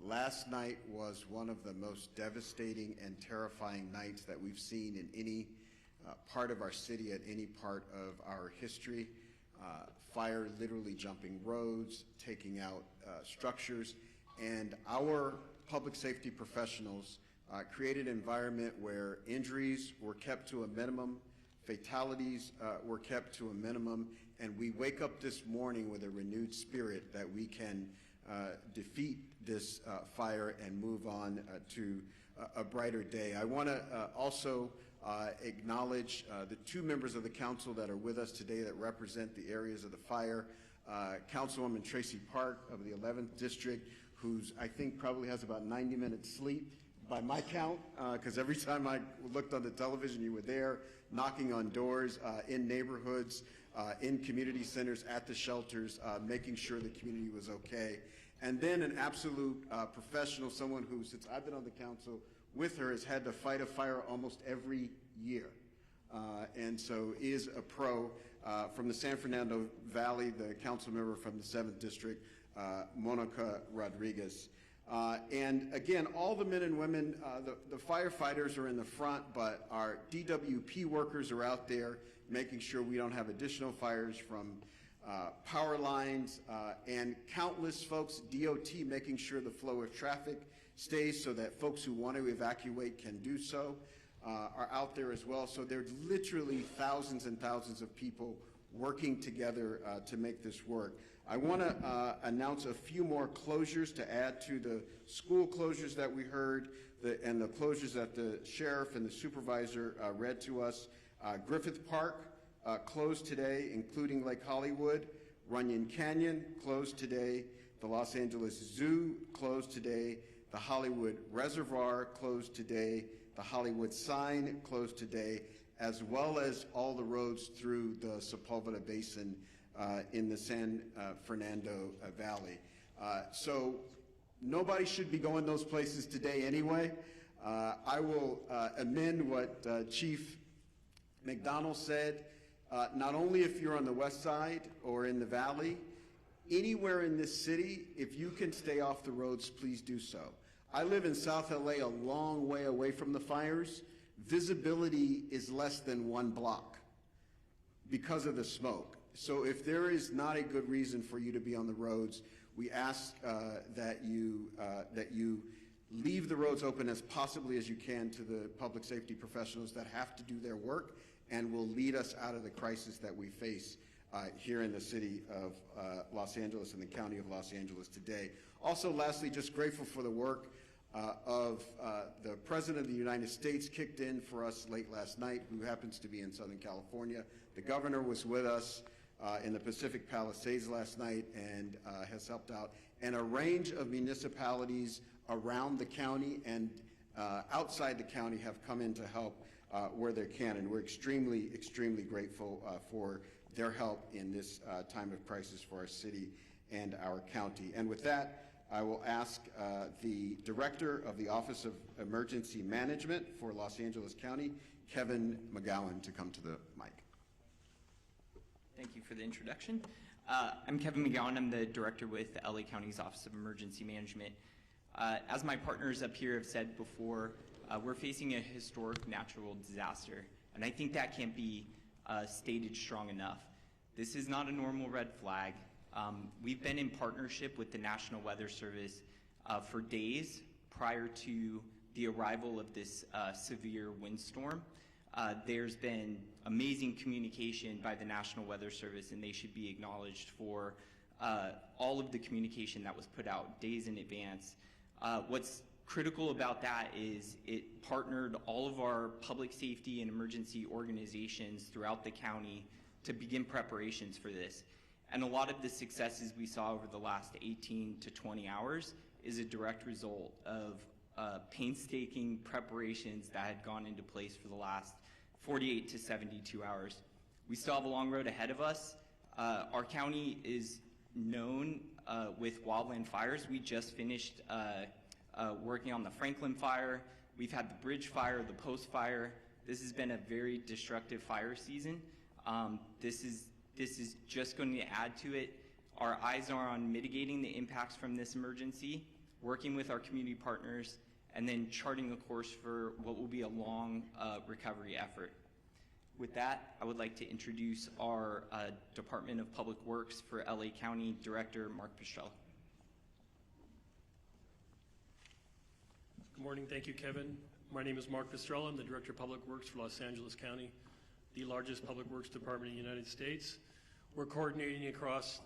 Last night was one of the most devastating and terrifying nights that we've seen in any part of our city at any part of our history. Fire literally jumping roads, taking out structures, and our public safety professionals created an environment where injuries were kept to a minimum, fatalities were kept to a minimum, and we wake up this morning with a renewed spirit that we can defeat this fire and move on to a brighter day. I want to also acknowledge the two members of the council that are with us today that represent the areas of the fire. Councilwoman Tracy Park of the 11th District, who's I think probably has about 90 minutes sleep by my count, because every time I looked on the television, you were there knocking on doors in neighborhoods, in community centers, at the shelters, making sure the community was okay. And then an absolute professional, someone who, since I've been on the council with her, has had to fight a fire almost every year. And so is a pro from the San Fernando Valley, the council member from the 7th District, Monica Rodriguez. And again, all the men and women, the firefighters are in the front, but our DWP workers are out there making sure we don't have additional fires from power lines, and countless folks, DOT, making sure the flow of traffic stays so that folks who want to evacuate can do so, are out there as well. So there's literally thousands and thousands of people working together to make this work. I want to announce a few more closures to add to the school closures that we heard and the closures that the sheriff and the supervisor read to us. Griffith Park closed today, including Lake Hollywood. Runyon Canyon closed today. The Los Angeles Zoo closed today. The Hollywood Reservoir closed today. The Hollywood Sign closed today, as well as all the roads through the Sepulveda Basin in the San Fernando Valley. So nobody should be going those places today anyway. I will amend what Chief McDonald said. Not only if you're on the west side or in the valley, anywhere in this city, if you can stay off the roads, please do so. I live in South LA, a long way away from the fires. Visibility is less than 1 block because of the smoke. So if there is not a good reason for you to be on the roads, we ask that you leave the roads open as possibly as you can to the public safety professionals that have to do their work and will lead us out of the crisis that we face here in the city of Los Angeles and the county of Los Angeles today. Also, lastly, just grateful for the work of the President of the United States, kicked in for us late last night, who happens to be in Southern California. The governor was with us in the Pacific Palisades last night and has helped out. And a range of municipalities around the county and outside the county have come in to help where they can. And we're extremely, extremely grateful for their help in this time of crisis for our city and our county. And with that, I will ask the Director of the Office of Emergency Management for Los Angeles County, Kevin McGowan, to come to the mic. Thank you for the introduction. I'm Kevin McGowan. I'm the director with the LA County's Office of Emergency Management. As my partners up here have said before, we're facing a historic natural disaster, and I think that can't be stated strong enough. This is not a normal red flag. We've been in partnership with the National Weather Service for days prior to the arrival of this severe windstorm. There's been amazing communication by the National Weather Service, and they should be acknowledged for all of the communication that was put out days in advance. What's critical about that is it partnered all of our public safety and emergency organizations throughout the county to begin preparations for this. And a lot of the successes we saw over the last 18 to 20 hours is a direct result of painstaking preparations that had gone into place for the last 48 to 72 hours. We still have a long road ahead of us. Our county is known with wildland fires. We just finished working on the Franklin fire. We've had the Bridge fire, the Post fire. This has been a very destructive fire season. This is just going to add to it. Our eyes are on mitigating the impacts from this emergency, working with our community partners, and then charting a course for what will be a long recovery effort. With that, I would like to introduce our Department of Public Works for LA County Director, Mark Pistrella. Good morning. Thank you, Kevin. My name is Mark Pistrella. I'm the Director of Public Works for Los Angeles County, the largest public works department in the United States. We're coordinating across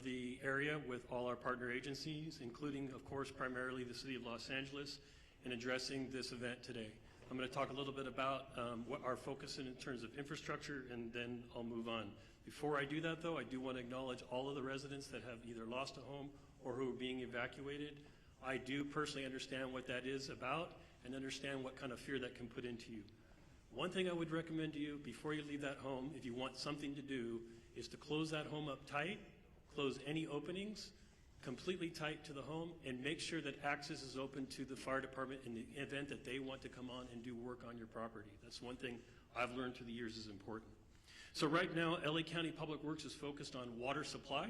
the area with all our partner agencies, including, of course, primarily the City of Los Angeles, in addressing this event today. I'm going to talk a little bit about what our focus is in terms of infrastructure, and then I'll move on. Before I do that, though, I do want to acknowledge all of the residents that have either lost a home or who are being evacuated. I do personally understand what that is about and understand what kind of fear that can put into you. One thing I would recommend to you before you leave that home, if you want something to do, is to close that home up tight, close any openings, completely tight to the home, and make sure that access is open to the fire department in the event that they want to come on and do work on your property. That's one thing I've learned through the years is important. So right now, LA County Public Works is focused on water supply,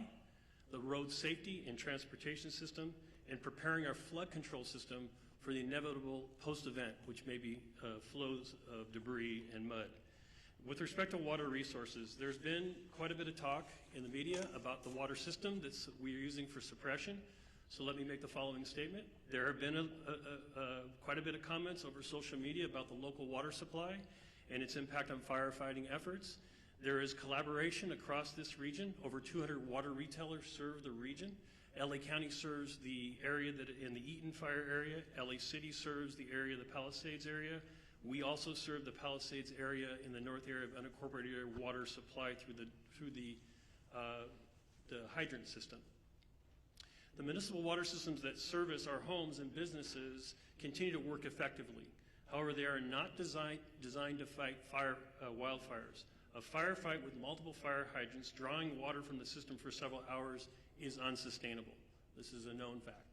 the road safety and transportation system, and preparing our flood control system for the inevitable post-event, which may be flows of debris and mud. With respect to water resources, there's been quite a bit of talk in the media about the water system that we're using for suppression. So let me make the following statement. There have been quite a bit of comments over social media about the local water supply and its impact on firefighting efforts. There is collaboration across this region. Over 200 water retailers serve the region. LA County serves the area that in the Eaton fire area. LA City serves the area of the Palisades area. We also serve the Palisades area in the north area of unincorporated area water supply through the hydrant system. The municipal water systems that service our homes and businesses continue to work effectively. However, they are not designed to fight wildfires. A firefight with multiple fire hydrants drawing water from the system for several hours is unsustainable. This is a known fact.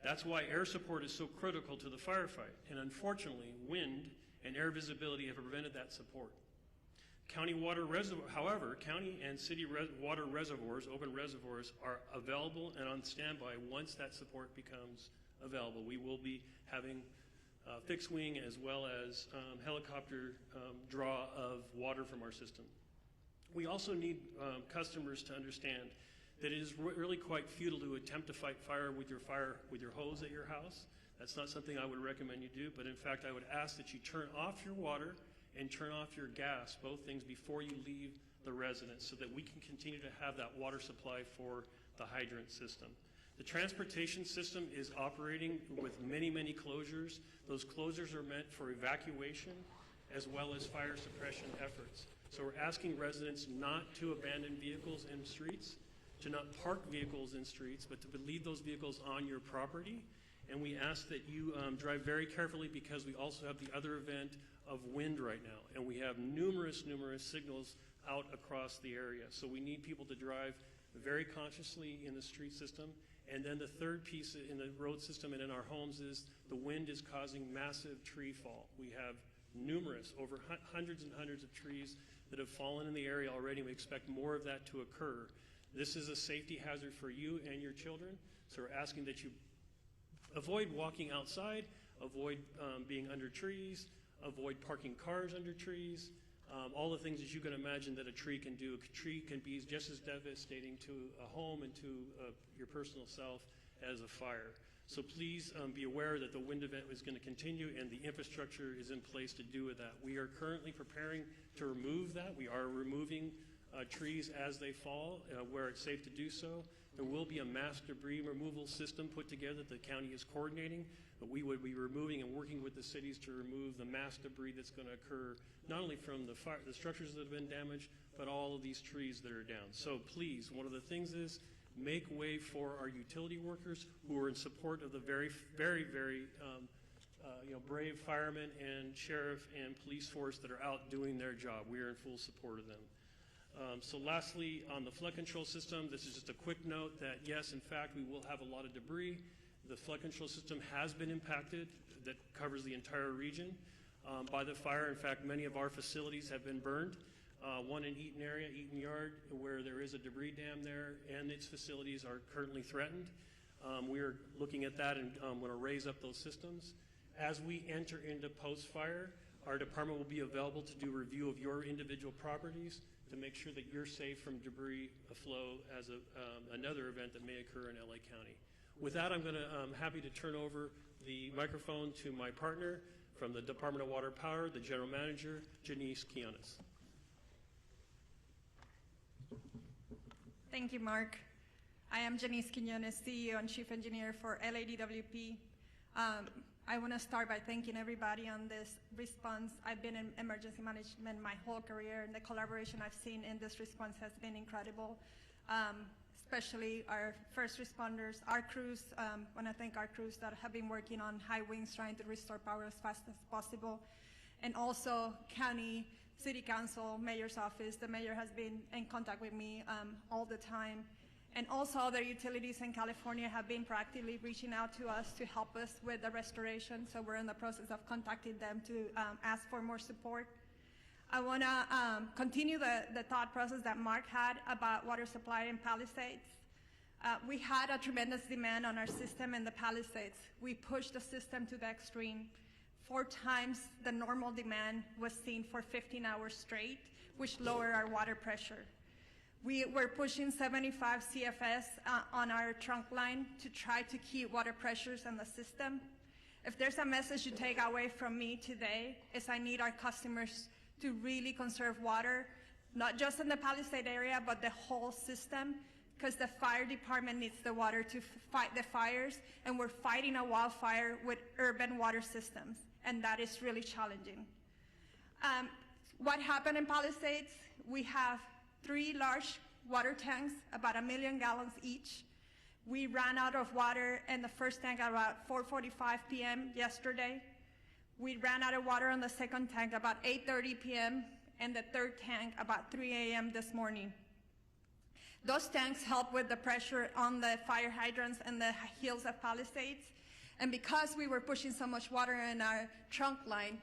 That's why air support is so critical to the firefight, and unfortunately, wind and air visibility have prevented that support. However, county and city water reservoirs, open reservoirs, are available and on standby once that support becomes available. We will be having fixed wing as well as helicopter draw of water from our system. We also need customers to understand that it is really quite futile to attempt to fight fire with your hose at your house. That's not something I would recommend you do, but in fact I would ask that you turn off your water and turn off your gas, both things, before you leave the residence so that we can continue to have that water supply for the hydrant system. The transportation system is operating with many, many closures. Those closures are meant for evacuation as well as fire suppression efforts. So we're asking residents not to abandon vehicles in streets, to not park vehicles in streets, but to leave those vehicles on your property. And we ask that you drive very carefully because we also have the other event of wind right now. And we have numerous signals out across the area. So we need people to drive very consciously in the street system. And then the third piece in the road system and in our homes is the wind is causing massive tree fall. We have numerous, over hundreds and hundreds of trees that have fallen in the area already. We expect more of that to occur. This is a safety hazard for you and your children, so we're asking that you avoid walking outside, avoid being under trees, avoid parking cars under trees, all the things that you can imagine that a tree can do. A tree can be just as devastating to a home and to your personal self as a fire. So please be aware that the wind event is going to continue and the infrastructure is in place to do with that. We are currently preparing to remove that. We are removing trees as they fall where it's safe to do so. There will be a mass debris removal system put together that the county is coordinating, but we would be removing and working with the cities to remove the mass debris that's going to occur, not only from the structures that have been damaged, but all of these trees that are down. So please, one of the things is make way for our utility workers who are in support of the very brave firemen and sheriff and police force that are out doing their job. We are in full support of them. So lastly, on the flood control system, this is just a quick note that yes, in fact, we will have a lot of debris. The flood control system has been impacted. That covers the entire region by the fire. In fact, many of our facilities have been burned. One in Eaton area, Eaton Yard, where there is a debris dam there, and its facilities are currently threatened. We are looking at that and want to raise up those systems. As we enter into post-fire, our department will be available to do review of your individual properties to make sure that you're safe from debris flow as another event that may occur in LA County. With that, I'm happy to turn over the microphone to my partner from the Department of Water Power, the General Manager, Janice Quiones. Thank you, Mark. I am Janice Quinones, CEO and Chief Engineer for LADWP. I want to start by thanking everybody on this response. I've been in emergency management my whole career, and the collaboration I've seen in this response has been incredible, especially our first responders, our crews. I want to thank our crews that have been working on high winds trying to restore power as fast as possible, and also county, city council, mayor's office. The mayor has been in contact with me all the time. And also other utilities in California have been proactively reaching out to us to help us with the restoration. So we're in the process of contacting them to ask for more support. I want to continue the thought process that Mark had about water supply in Palisades. We had a tremendous demand on our system in the Palisades. We pushed the system to the extreme. 4 times the normal demand was seen for 15 hours straight, which lowered our water pressure. We were pushing 75 CFS on our trunk line to try to keep water pressures in the system. If there's a message you take away from me today, is I need our customers to really conserve water, not just in the Palisade area, but the whole system, because the fire department needs the water to fight the fires, and we're fighting a wildfire with urban water systems, and that is really challenging. What happened in Palisades? We have 3 large water tanks, about 1 million gallons each. We ran out of water in the first tank at about 4:45 p.m. yesterday. We ran out of water on the second tank about 8:30 p.m. and the third tank about 3 a.m. this morning. Those tanks help with the pressure on the fire hydrants and the hills of Palisades. And because we were pushing so much water in our trunk line,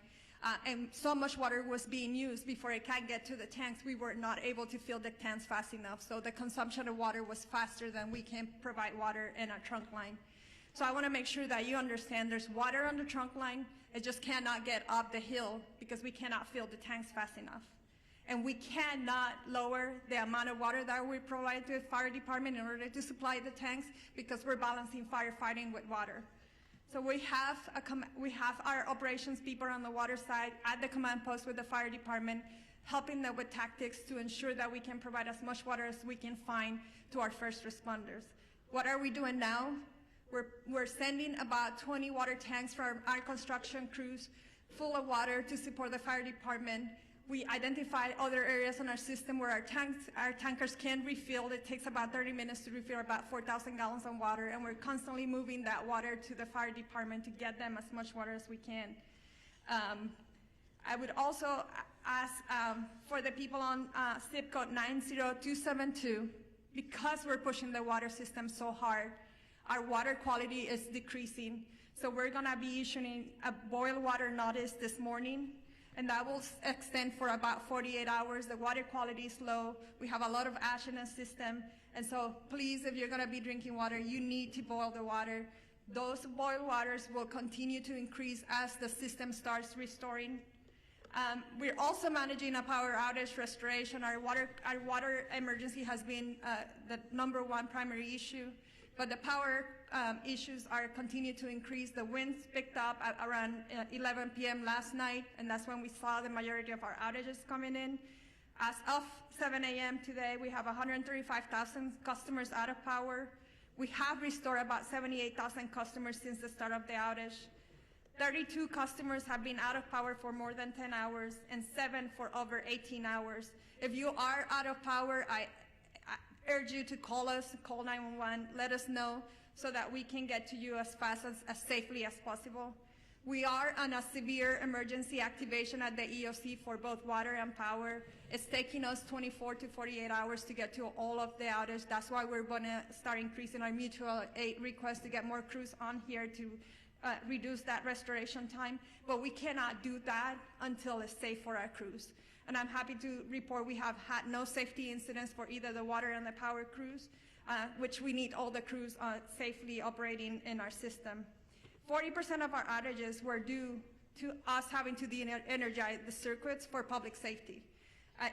and so much water was being used before it can get to the tanks, we were not able to fill the tanks fast enough. So the consumption of water was faster than we can provide water in our trunk line. So I want to make sure that you understand there's water on the trunk line. It just cannot get up the hill because we cannot fill the tanks fast enough. And we cannot lower the amount of water that we provide to the fire department in order to supply the tanks because we're balancing firefighting with water. So we have our operations people on the water side at the command post with the fire department, helping them with tactics to ensure that we can provide as much water as we can find to our first responders. What are we doing now? We're sending about 20 water tanks from our construction crews full of water to support the fire department. We identified other areas in our system where our tankers can refill. It takes about 30 minutes to refill about 4,000 gallons of water, and we're constantly moving that water to the fire department to get them as much water as we can. I would also ask for the people on zip code 90272, because we're pushing the water system so hard, our water quality is decreasing. So we're gonna be issuing a boil water notice this morning, and that will extend for about 48 hours. The water quality is low. We have a lot of ash in the system. And so please, if you're gonna be drinking water, you need to boil the water. Those boil waters will continue to increase as the system starts restoring. We're also managing a power outage restoration. Our water emergency has been the #1 primary issue, but the power issues are continue to increase. The winds picked up at around 11 p.m. last night, and that's when we saw the majority of our outages coming in. As of 7 a.m. today, we have 135,000 customers out of power. We have restored about 78,000 customers since the start of the outage. 32 customers have been out of power for more than 10 hours, and 7 for over 18 hours. If you are out of power, I urge you to call us, call 911, let us know so that we can get to you as fast as safely as possible. We are on a severe emergency activation at the EOC for both water and power. It's taking us 24 to 48 hours to get to all of the outage. That's why we're gonna start increasing our mutual aid request to get more crews on here to reduce that restoration time. But we cannot do that until it's safe for our crews. And I'm happy to report we have had no safety incidents for either the water and the power crews, which we need all the crews safely operating in our system. 40% of our outages were due to us having to de-energize the circuits for public safety.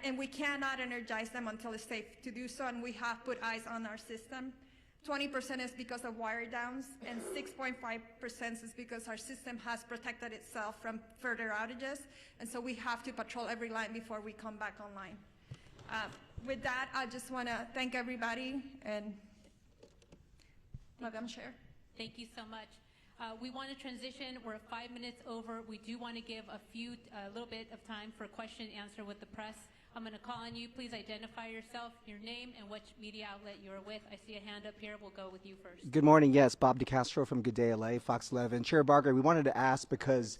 And we cannot energize them until it's safe to do so, and we have put eyes on our system. 20% is because of wire downs, and 6.5% is because our system has protected itself from further outages, and so we have to patrol every line before we come back online. With that, I just want to thank everybody, and Madam Chair. Thank you so much. We want to transition. We're 5 minutes over. We do want to give a little bit of time for question and answer with the press. I'm going to call on you. Please identify yourself, your name, and which media outlet you're with. I see a hand up here. We'll go with you first. Good morning. Yes, Bob DeCastro from Good Day LA, Fox 11. Chair Barger, we wanted to ask because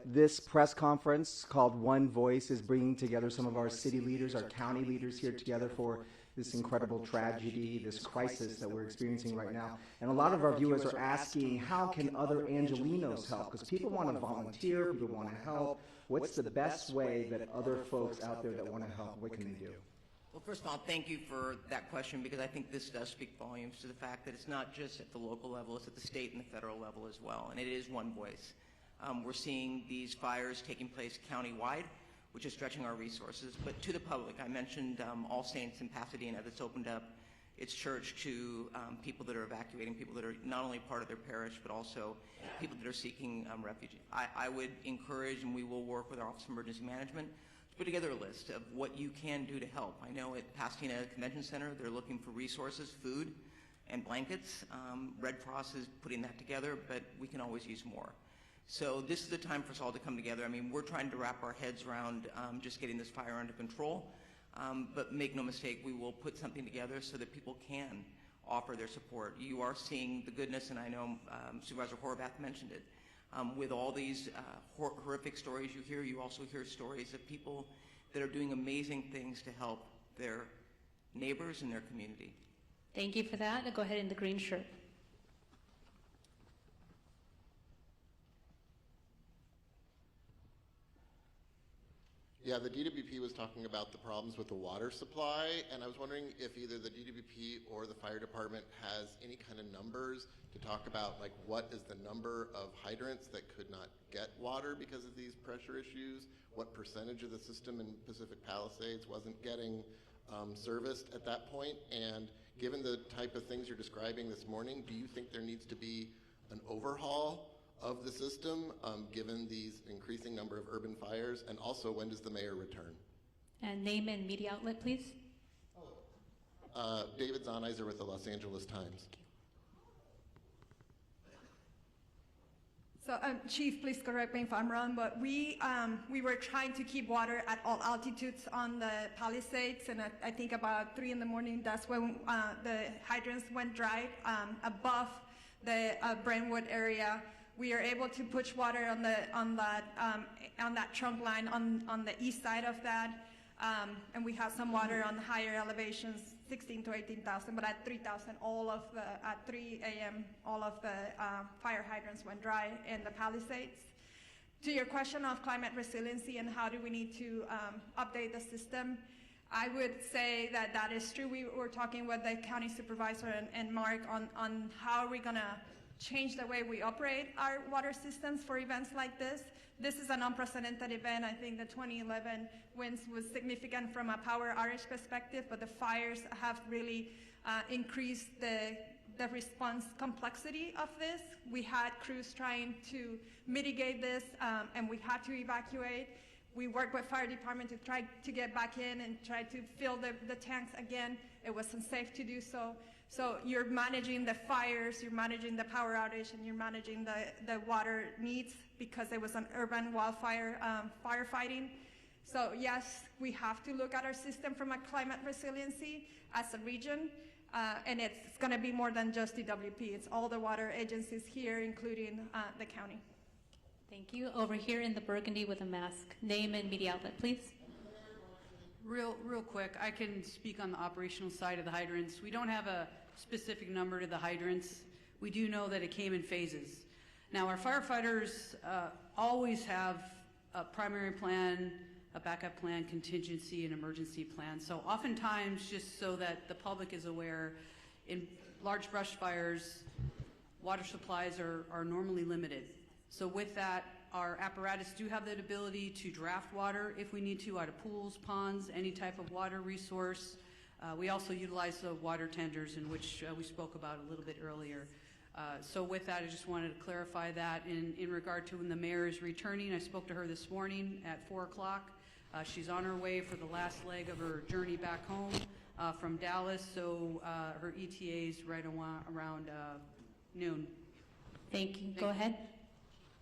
this press conference called One Voice is bringing together some of our city leaders, our county leaders here together for this incredible tragedy, this crisis that we're experiencing right now. And a lot of our viewers are asking, how can other Angelenos help? Because people want to volunteer, people want to help. What's the best way that other folks out there that want to help, what can they do? Well, first of all, thank you for that question, because I think this does speak volumes to the fact that it's not just at the local level, it's at the state and the federal level as well, and it is one voice. We're seeing these fires taking place countywide, which is stretching our resources, but to the public. I mentioned All Saints in Pasadena that's opened up its church to people that are evacuating, people that are not only part of their parish, but also people that are seeking refuge. I would encourage, and we will work with our Office of Emergency Management, to put together a list of what you can do to help. I know at Pasadena Convention Center, they're looking for resources, food, and blankets. Red Cross is putting that together, but we can always use more. So this is the time for us all to come together. I mean, we're trying to wrap our heads around just getting this fire under control. But make no mistake, we will put something together so that people can offer their support. You are seeing the goodness, and I know Supervisor Horvath mentioned it. With all these horrific stories you hear, you also hear stories of people that are doing amazing things to help their neighbors and their community. Thank you for that. I'll go ahead in the green shirt. Yeah, the DWP was talking about the problems with the water supply, and I was wondering if either the DWP or the fire department has any kind of numbers to talk about, like what is the number of hydrants that could not get water because of these pressure issues, what percentage of the system in Pacific Palisades wasn't getting serviced at that point, and given the type of things you're describing this morning, do you think there needs to be an overhaul of the system, given these increasing number of urban fires? And also, when does the mayor return? And name and media outlet, please. David Zahniser with the Los Angeles Times. So, Chief, please correct me if I'm wrong, but we were trying to keep water at all altitudes on the Palisades, and I think about 3 in the morning, that's when the hydrants went dry above the Brentwood area. We are able to push water on that trunk line on the east side of that. And we have some water on the higher elevations, 16 to 18,000, but at 3,000, at 3 a.m., all of the fire hydrants went dry in the Palisades. To your question of climate resiliency and how do we need to update the system, I would say that that is true. We were talking with the county supervisor and Mark on how are we going to change the way we operate our water systems for events like this. This is an unprecedented event. I think the 2011 winds was significant from a power outage perspective, but the fires have really increased the response complexity of this. We had crews trying to mitigate this, and we had to evacuate. We worked with fire department to try to get back in and try to fill the tanks again. It was unsafe to do so. So you're managing the fires, you're managing the power outage, and you're managing the water needs because it was an urban wildfire firefighting. So yes, we have to look at our system from a climate resiliency as a region. And it's going to be more than just DWP. It's all the water agencies here, including the county. Thank you. Over here in the burgundy with a mask. Name and media outlet, please. Real quick, I can speak on the operational side of the hydrants. We don't have a specific number to the hydrants. We do know that it came in phases. Now, our firefighters always have a primary plan, a backup plan, contingency, and emergency plan. So oftentimes, just so that the public is aware, in large brush fires, water supplies are normally limited. So with that, our apparatus do have the ability to draft water if we need to out of pools, ponds, any type of water resource. We also utilize the water tenders, in which we spoke about a little bit earlier. So with that, I just wanted to clarify that. In regard to when the mayor is returning, I spoke to her this morning at 4 o'clock. She's on her way for the last leg of her journey back home from Dallas, so her ETA is right around noon. Thank you. Go ahead.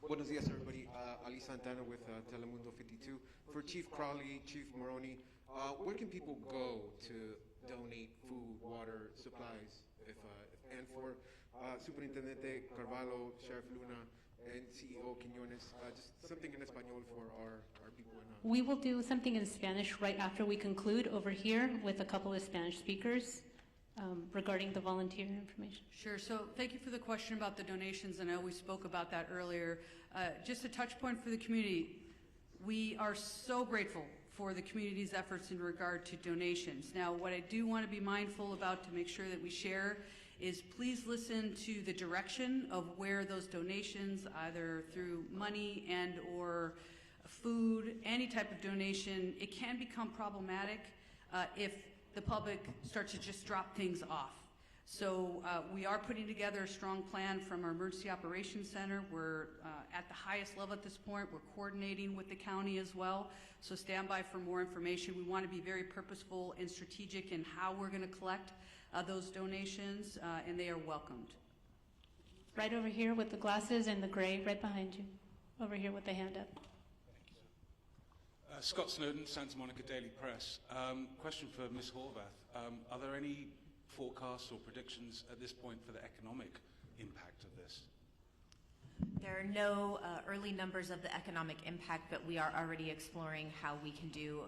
Buenos días, everybody. Ali Santana with Telemundo 52. For Chief Crowley, Chief Maroney, where can people go to donate food, water, supplies? And for Superintendente Carvalho, Sheriff Luna, and CEO Quiñones, just something in Espanol for our people. We will do something in Spanish right after we conclude over here with a couple of Spanish speakers regarding the volunteer information. Sure. So thank you for the question about the donations. I know we spoke about that earlier. Just a touch point for the community. We are so grateful for the community's efforts in regard to donations. Now, what I do want to be mindful about to make sure that we share is please listen to the direction of where those donations, either through money and or food, any type of donation, it can become problematic if the public starts to just drop things off. So we are putting together a strong plan from our Emergency Operations Center. We're at the highest level at this point. We're coordinating with the county as well. So stand by for more information. We want to be very purposeful and strategic in how we're going to collect those donations, and they are welcomed. Right over here with the glasses and the gray, right behind you. Over here with the hand up. Scott Snowden, Santa Monica Daily Press. Question for Ms. Horvath. Are there any forecasts or predictions at this point for the economic impact of this? There are no early numbers of the economic impact, but we are already exploring how we can do,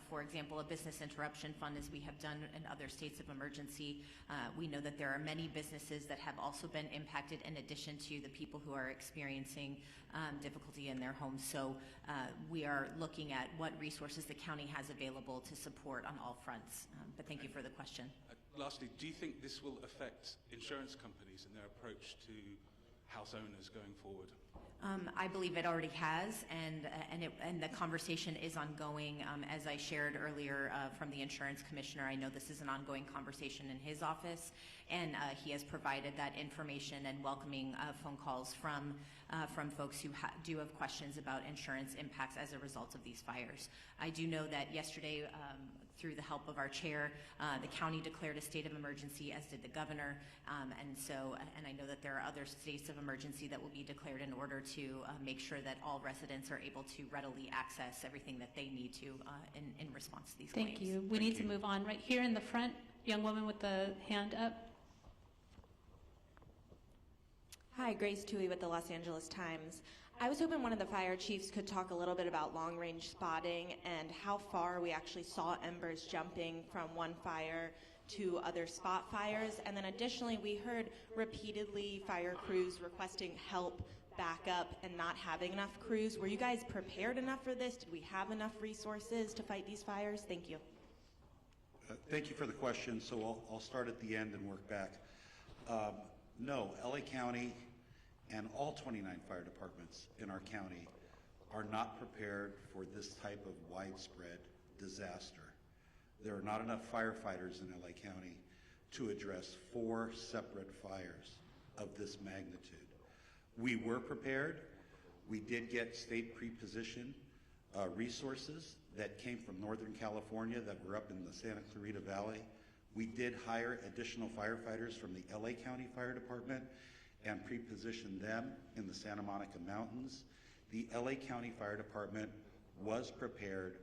for example, a business interruption fund, as we have done in other states of emergency. We know that there are many businesses that have also been impacted in addition to the people who are experiencing difficulty in their homes. So we are looking at what resources the county has available to support on all fronts. But thank you for the question. Lastly, do you think this will affect insurance companies and their approach to house owners going forward? I believe it already has, and the conversation is ongoing. As I shared earlier from the insurance commissioner, I know this is an ongoing conversation in his office, and he has provided that information and welcoming phone calls from folks who do have questions about insurance impacts as a result of these fires. I do know that yesterday, through the help of our chair, the county declared a state of emergency, as did the governor, and I know that there are other states of emergency that will be declared in order to make sure that all residents are able to readily access everything that they need to in response to these claims. Thank you. We need to move on. Right here in the front, young woman with the hand up. Hi, Grace Tui with the Los Angeles Times. I was hoping one of the fire chiefs could talk a little bit about long-range spotting and how far we actually saw embers jumping from one fire to other spot fires. And then additionally, we heard repeatedly fire crews requesting help, backup, and not having enough crews. Were you guys prepared enough for this? Did we have enough resources to fight these fires? Thank you. Thank you for the question. So I'll start at the end and work back. No, LA County and all 29 fire departments in our county are not prepared for this type of widespread disaster. There are not enough firefighters in LA County to address 4 separate fires of this magnitude. We were prepared. We did get state pre-position resources that came from Northern California that were up in the Santa Clarita Valley. We did hire additional firefighters from the LA County Fire Department and pre-position them in the Santa Monica Mountains. The LA County Fire Department was prepared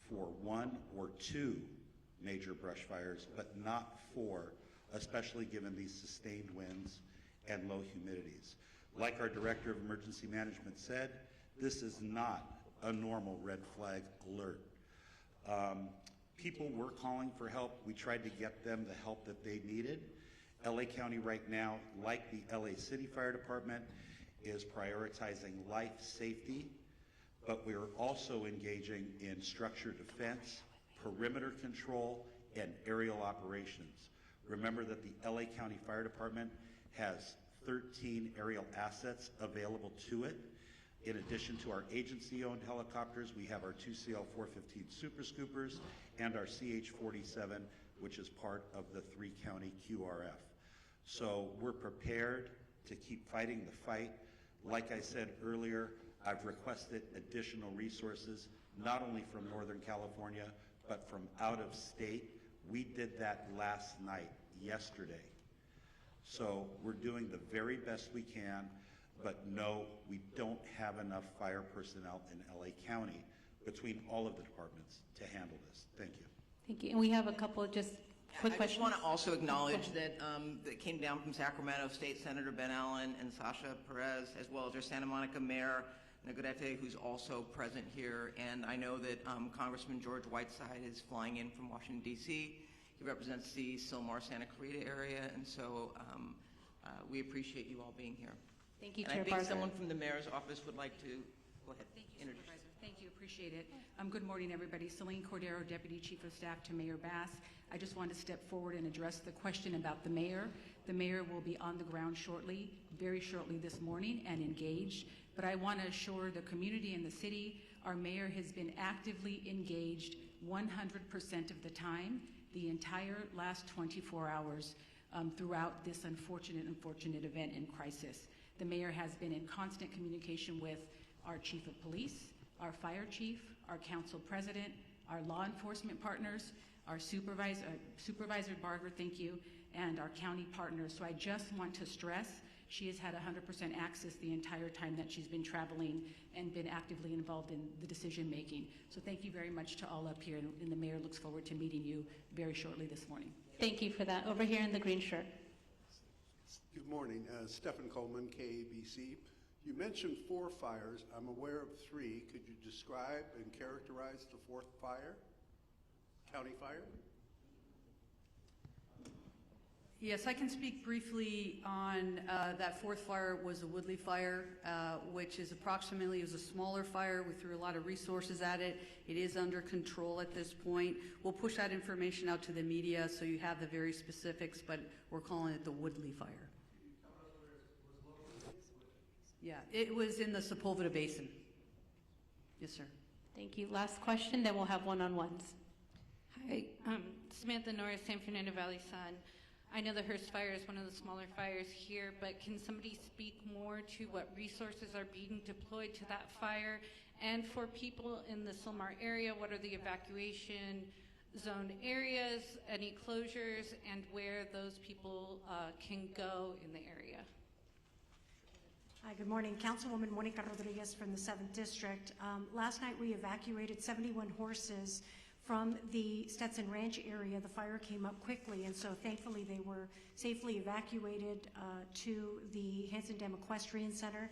for 1 or 2 major brush fires, but not 4, especially given these sustained winds and low humidities. Like our Director of Emergency Management said, this is not a normal red flag alert. People were calling for help. We tried to get them the help that they needed. LA County right now, like the LA City Fire Department, is prioritizing life safety, but we're also engaging in structure defense, perimeter control, and aerial operations. Remember that the LA County Fire Department has 13 aerial assets available to it. In addition to our agency-owned helicopters, we have our 2 CL-415 Super Scoopers and our CH-47, which is part of the 3-county QRF. So we're prepared to keep fighting the fight. Like I said earlier, I've requested additional resources, not only from Northern California, but from out of state. We did that last night, yesterday. So we're doing the very best we can, but no, we don't have enough fire personnel in LA County between all of the departments to handle this. Thank you. Thank you. And we have a couple of just quick questions. I just want to also acknowledge that that came down from Sacramento State Senator Ben Allen and Sasha Perez, as well as our Santa Monica Mayor Negrete, who's also present here. And I know that Congressman George Whiteside is flying in from Washington, D.C. He represents the Sylmar Santa Clarita area, and so we appreciate you all being here. Thank you, and Chair I think Barker. someone from the mayor's office would like to go ahead. Thank you, Supervisor. Thank you, appreciate it. Good morning, everybody. Celine Cordero, Deputy Chief of Staff to Mayor Bass. I just wanted to step forward and address the question about the mayor. The mayor will be on the ground shortly, very shortly this morning, and engaged. But I want to assure the community and the city, our mayor has been actively engaged 100% of the time, the entire last 24 hours throughout this unfortunate event and crisis. The mayor has been in constant communication with our chief of police, our fire chief, our council president, our law enforcement partners, our Supervisor Barger, thank you, and our county partners. So I just want to stress she has had 100% access the entire time that she's been traveling and been actively involved in the decision making. So thank you very much to all up here, and the mayor looks forward to meeting you very shortly this morning. Thank you for that. Over here in the green shirt. Good morning. Stephen Coleman, KABC. You mentioned 4 fires. I'm aware of 3. Could you describe and characterize the 4th fire? County fire? Yes, I can speak briefly on that 4th fire was a Woodley fire, which is approximately, it was a smaller fire. We threw a lot of resources at it. It is under control at this point. We'll push that information out to the media so you have the very specifics, but we're calling it the Woodley fire. Yeah, it was in the Sepulveda Basin. Yes, sir. Thank you. Last question, then we'll have one-on-ones. Hi, Samantha Norris, San Fernando Valley Sun. I know the Hearst Fire is one of the smaller fires here, but can somebody speak more to what resources are being deployed to that fire? And for people in the Sylmar area, what are the evacuation zone areas, any closures, and where those people can go in the area? Hi, good morning. Councilwoman Monica Rodriguez from the 7th District. Last night we evacuated 71 horses from the Stetson Ranch area. The fire came up quickly, and so thankfully they were safely evacuated to the Hanson Dam Equestrian Center.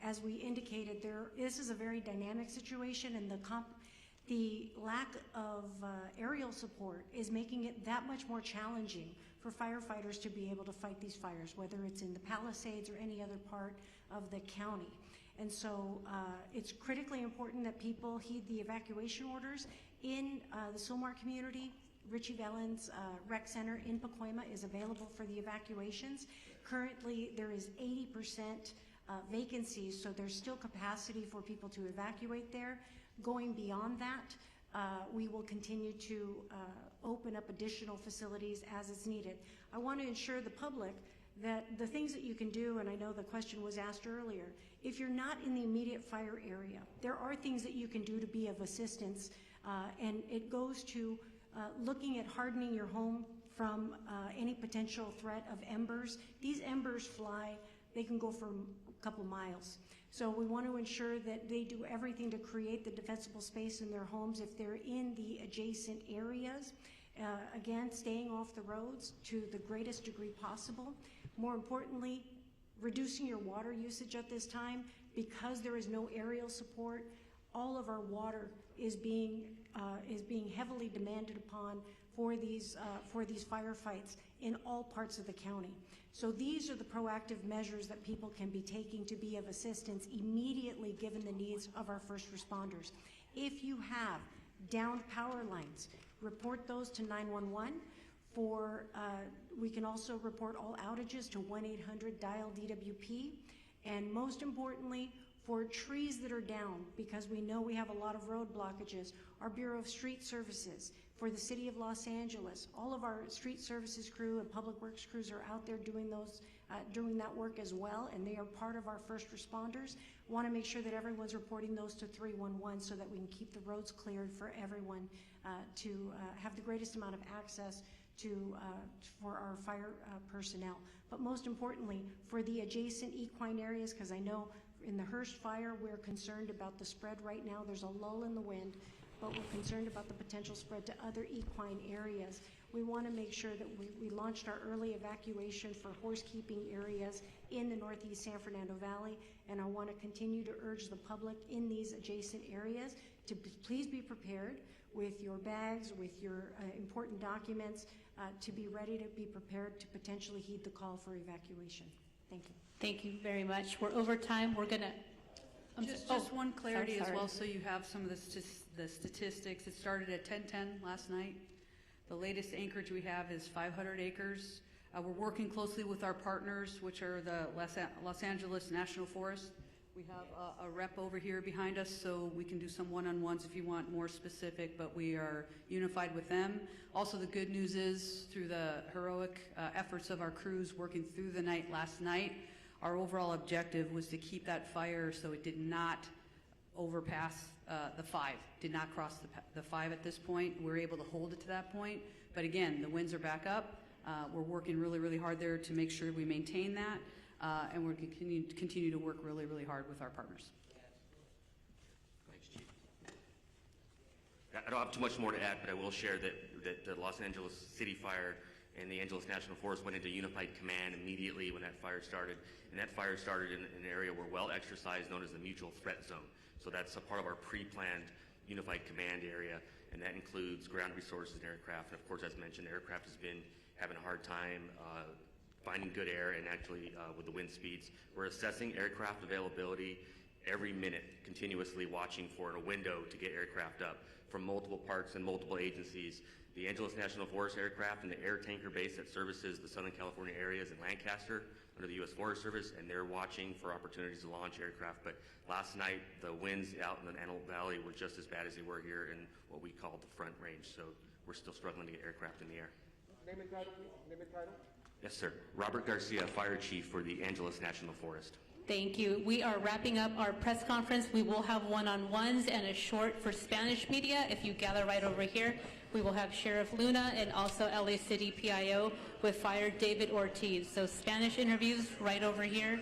As we indicated, this is a very dynamic situation, and the lack of aerial support is making it that much more challenging for firefighters to be able to fight these fires, whether it's in the Palisades or any other part of the county. And so it's critically important that people heed the evacuation orders. In the Sylmar community, Richie Valens Rec Center in Pacoima is available for the evacuations. Currently, there is 80% vacancies, so there's still capacity for people to evacuate there. Going beyond that, we will continue to open up additional facilities as it's needed. I want to ensure the public that the things that you can do, and I know the question was asked earlier, if you're not in the immediate fire area, there are things that you can do to be of assistance, and it goes to looking at hardening your home from any potential threat of embers. These embers fly, they can go for a couple miles. So we want to ensure that they do everything to create the defensible space in their homes if they're in the adjacent areas. Again, staying off the roads to the greatest degree possible. More importantly, reducing your water usage at this time. Because there is no aerial support, all of our water is being heavily demanded upon for these firefights in all parts of the county. So these are the proactive measures that people can be taking to be of assistance immediately given the needs of our first responders. If you have downed power lines, report those to 911. We can also report all outages to 1-800-DIAL-DWP. And most importantly, for trees that are down, because we know we have a lot of road blockages, our Bureau of Street Services, for the City of Los Angeles, all of our street services crew and public works crews are out there doing that work as well, and they are part of our first responders. Want to make sure that everyone's reporting those to 311 so that we can keep the roads cleared for everyone to have the greatest amount of access for our fire personnel. But most importantly, for the adjacent equine areas, because I know in the Hearst fire, we're concerned about the spread right now. There's a lull in the wind, but we're concerned about the potential spread to other equine areas. We want to make sure that we launched our early evacuation for horse-keeping areas in the Northeast San Fernando Valley, and I want to continue to urge the public in these adjacent areas to please be prepared with your bags, with your important documents, to be ready to be prepared to potentially heed the call for evacuation. Thank you. Thank you very much. We're over time. We're going to... Just one clarity as well, so you have some of the statistics. It started at 10:10 last night. The latest acreage we have is 500 acres. We're working closely with our partners, which are the Los Angeles National Forest. We have a rep over here behind us, so we can do some one-on-ones if you want more specific, but we are unified with them. Also, the good news is, through the heroic efforts of our crews working through the night last night, our overall objective was to keep that fire so it did not overpass the 5, did not cross the 5 at this point. We're able to hold it to that point. But again, the winds are back up. We're working really, really hard there to make sure we maintain that. And we're going to continue to work really, really hard with our partners. Thanks, Chief. I don't have too much more to add, but I will share that the Los Angeles City Fire and the Angeles National Forest went into unified command immediately when that fire started. And that fire started in an area we're well exercised, known as the mutual threat zone. So that's a part of our pre-planned unified command area, and that includes ground resources and aircraft. And of course, as mentioned, aircraft has been having a hard time finding good air, and actually with the wind speeds. We're assessing aircraft availability every minute, continuously watching for a window to get aircraft up from multiple parts and multiple agencies. The Angeles National Forest aircraft and the air tanker base that services the Southern California areas in Lancaster under the U.S. Forest Service, and they're watching for opportunities to launch aircraft. But last night, the winds out in the Antelope Valley were just as bad as they were here in what we call the Front Range. So we're still struggling to get aircraft in the air. Name and title, please. Name and title. Yes, sir. Robert Garcia, Fire Chief for the Angeles National Forest. Thank you. We are wrapping up our press conference. We will have one-on-ones and a short for Spanish media. If you gather right over here, we will have Sheriff Luna and also LA City PIO with Fire David Ortiz. So Spanish interviews right over here.